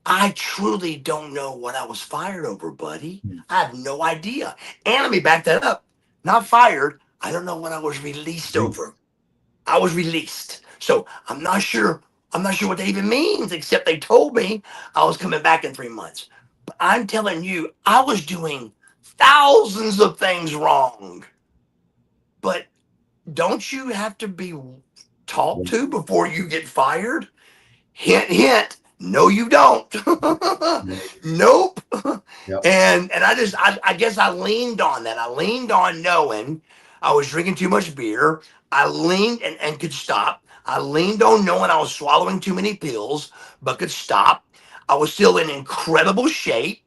I truly don't know what I was fired over, buddy. Mm. I have no idea. And let me back that up. Not fired. I don't know what I was released Great. over. I was released. So I'm not sure. I'm not sure what that even means, except they told me I was coming back in 3 months. But I'm telling you, I was doing thousands of things wrong. But don't you have to be talked Right. to before you get fired? Hint, hint. No, you don't. Right. Nope. Yep. And I guess I leaned on that. I leaned on knowing I was drinking too much beer. I leaned and could stop. I leaned on knowing I was swallowing too many pills, but could stop. I was still in incredible shape.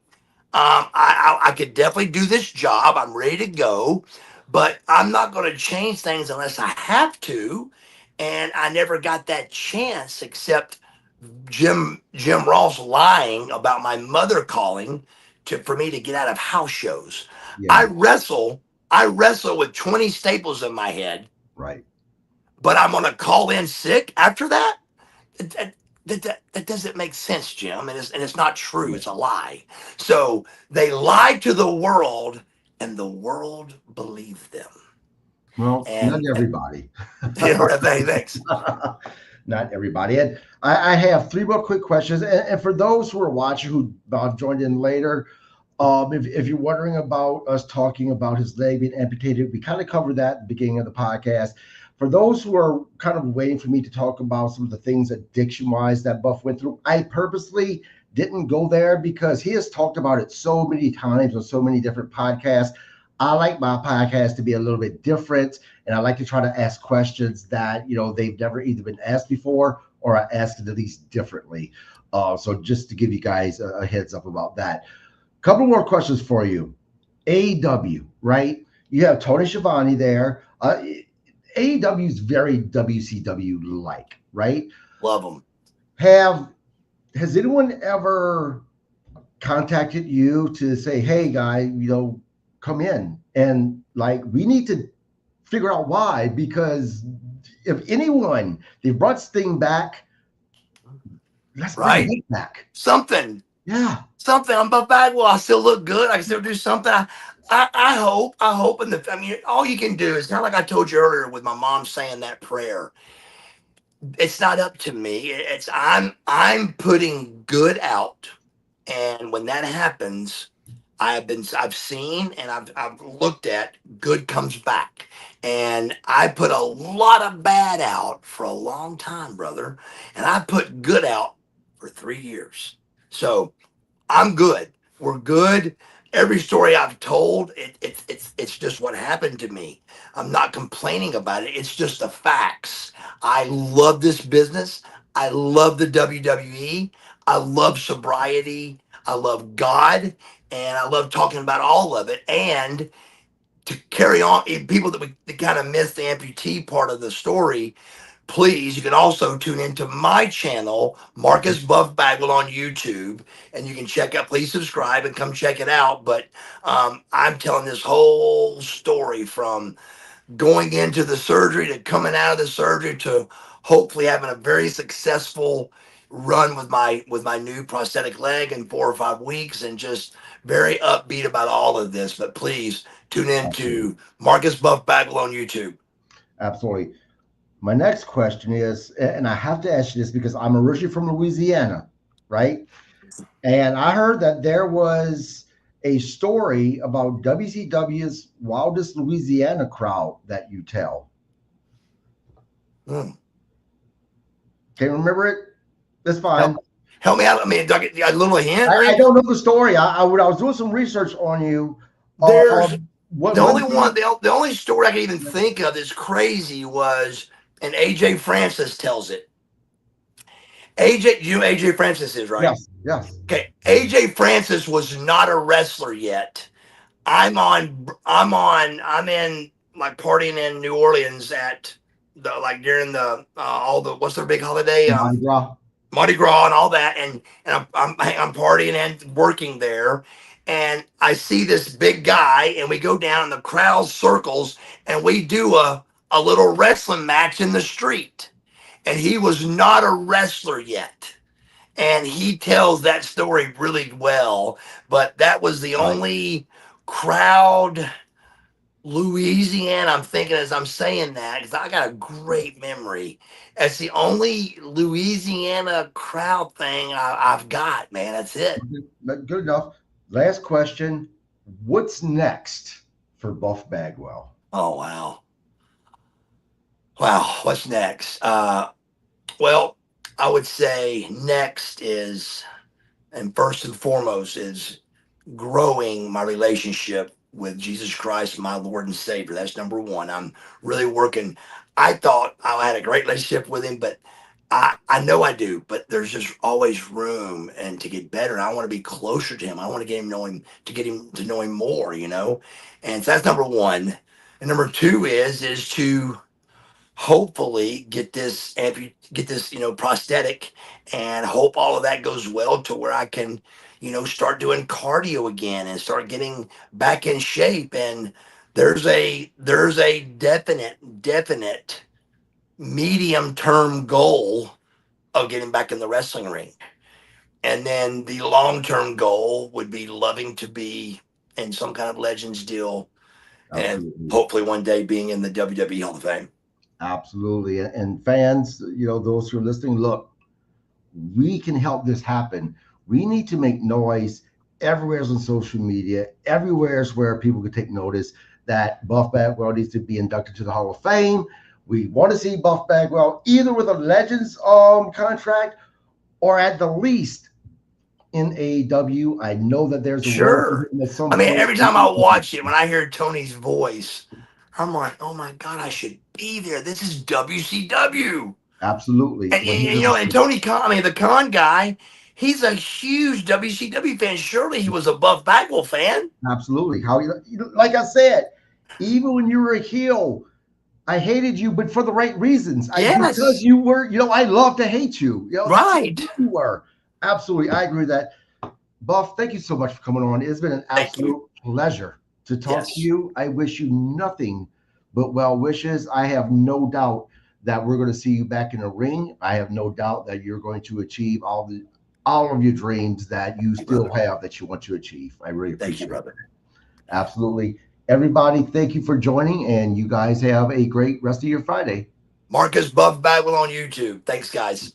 I could definitely do this job. I'm ready to go, but I'm not going to change things unless I have to. And I never got that chance except Jim Ross lying about my mother calling for me to get out of house shows. I Yeah. wrestle. I wrestle with 20 staples in my head, Right. but I'm going to call in sick after that. That doesn't make sense, Jim, and it's not true. Yeah. It's a lie. So they lied to the world, and the world believed them. Well, not And everybody. thanks. Not everybody. And I have three more quick questions. And for those who are watching who joined in later, if you're wondering about us talking about his leg being amputated, we kind of covered that at the beginning of the podcast. For those who are kind of waiting for me to talk about some of the things addiction-wise that Buff went through, I purposely didn't go there because he has talked about it so many times on so many different podcasts. I like my podcast to be a little bit different, and I like to try to ask questions that they've never either been asked before or I asked it at least differently. So just to give you guys a heads up about that. Couple more questions for you. AEW, right? You have Tony Schiavone there. AEW is very WCW like, right? Love them. Have has anyone ever contacted you to say, "Hey, guy, come in," and like we need to figure out why? Because if anyone, they brought Sting back, let's bring Right? Nick back. Something. Yeah, Something. I'm Buff Bagwell. I still look good. I can still do something. I hope. I hope. I mean, all you can do is kind of like I told you earlier with my mom saying that prayer. It's not up to me. It's I'm putting good out, and when that happens, I've seen and I've looked at good comes back, and I put a lot of bad out for a long time, brother, and I put good out for 3 years. So I'm good. We're good. Every story I've told, it's just what happened to me. I'm not complaining about it. It's just the facts. I love this business. I love the WWE. I love sobriety. I love God, and I love talking about all of it. And to carry on, people that kind of miss the amputee part of the story, please, you can also tune into my channel, Marcus Buff Bagwell on YouTube, and you can check out, please subscribe and come check it out. But I'm telling this whole story from going into the surgery to coming out of the surgery to hopefully having a very successful run with my new prosthetic leg in 4 or 5 weeks, and just very upbeat about all of this. But please tune absolutely, into Marcus Buff Bagwell on YouTube. absolutely. My next question is, and I have to ask you this because I'm originally from Louisiana, right? And I heard that there was a story about WCW's Wildest Louisiana Crowd that you tell. Hmm. Can you remember it? That's Help, fine. help me out. I mean, do I get a little hint or I anything? don't know the story. When I was doing some research on you, There's what the only when one, the only story I can even think of that's crazy was, and AJ Francis tells it. AJ, you know who AJ Francis is, right? yes, yes, Okay, AJ Francis was not a wrestler yet. I'm in like partying in New Orleans at the like during the all the what's their big holiday? Mardi Gras. Mardi Gras and all that, and I'm partying and working there, and I see this big guy, and we go down, and the crowd circles, and we do a little wrestling match in the street, and he was not a wrestler yet, and he tells that story really well, but that was the Right. only crowd. Louisiana, I'm thinking as I'm saying that because I got a great memory. That's the only Louisiana crowd thing I've got, man. That's it. Good enough. Last question. What's next for Buff Bagwell? Oh wow, wow. What's next? Well, I would say next is, and first and foremost, is growing my relationship with Jesus Christ, my Lord and Savior. That's number one. I'm really working. I thought I had a great relationship with him, but I know I do, but there's just always room and to get better. And I want to be closer to him. I want to get him know him to get him to know him more, you know? And so that's number one. And number two is to hopefully get this prosthetic, and hope all of that goes well to where I can start doing cardio again and start getting back in shape. And there's a definite medium term goal of getting back in the wrestling ring, and then the long term goal would be loving to be in some kind of legends deal, and Absolutely. hopefully one day being in the WWE Hall of Fame. Absolutely. And fans, those who are listening, look, we can help this happen. We need to make noise everywhere on social media, everywhere is where people can take notice that Buff Bagwell needs to be inducted to the Hall of Fame. We want to see Buff Bagwell either with a Legends contract or at the least in AEW. I know that there's a role for Sure. him at I some mean, point. every time I watch it, when I hear Tony's voice, I'm like, oh my God, I should be there. This is WCW. Absolutely. And, and Tony Khan, I mean, the Khan guy, He's a huge WCW fan. Surely he was a Buff Bagwell fan. Absolutely. How like I said, even when you were a heel, I hated you, but for the right reasons. Because Yes. you were, I love to hate you. That's Right. who you were. Absolutely. I agree with that. Buff, thank you so much for coming on. It's been an Thank you. absolute pleasure to talk to Yes. you. I wish you nothing but well wishes. I have no doubt that we're going to see you back in the ring. I have no doubt that you're going to achieve all of your dreams that you Thank you, still brother. have that you want to achieve. I really Thank you, appreciate it. brother. Absolutely. Everybody, thank you for joining, and you guys have a great rest of your Friday. Marcus Buff Bagwell on YouTube. Thanks, guys.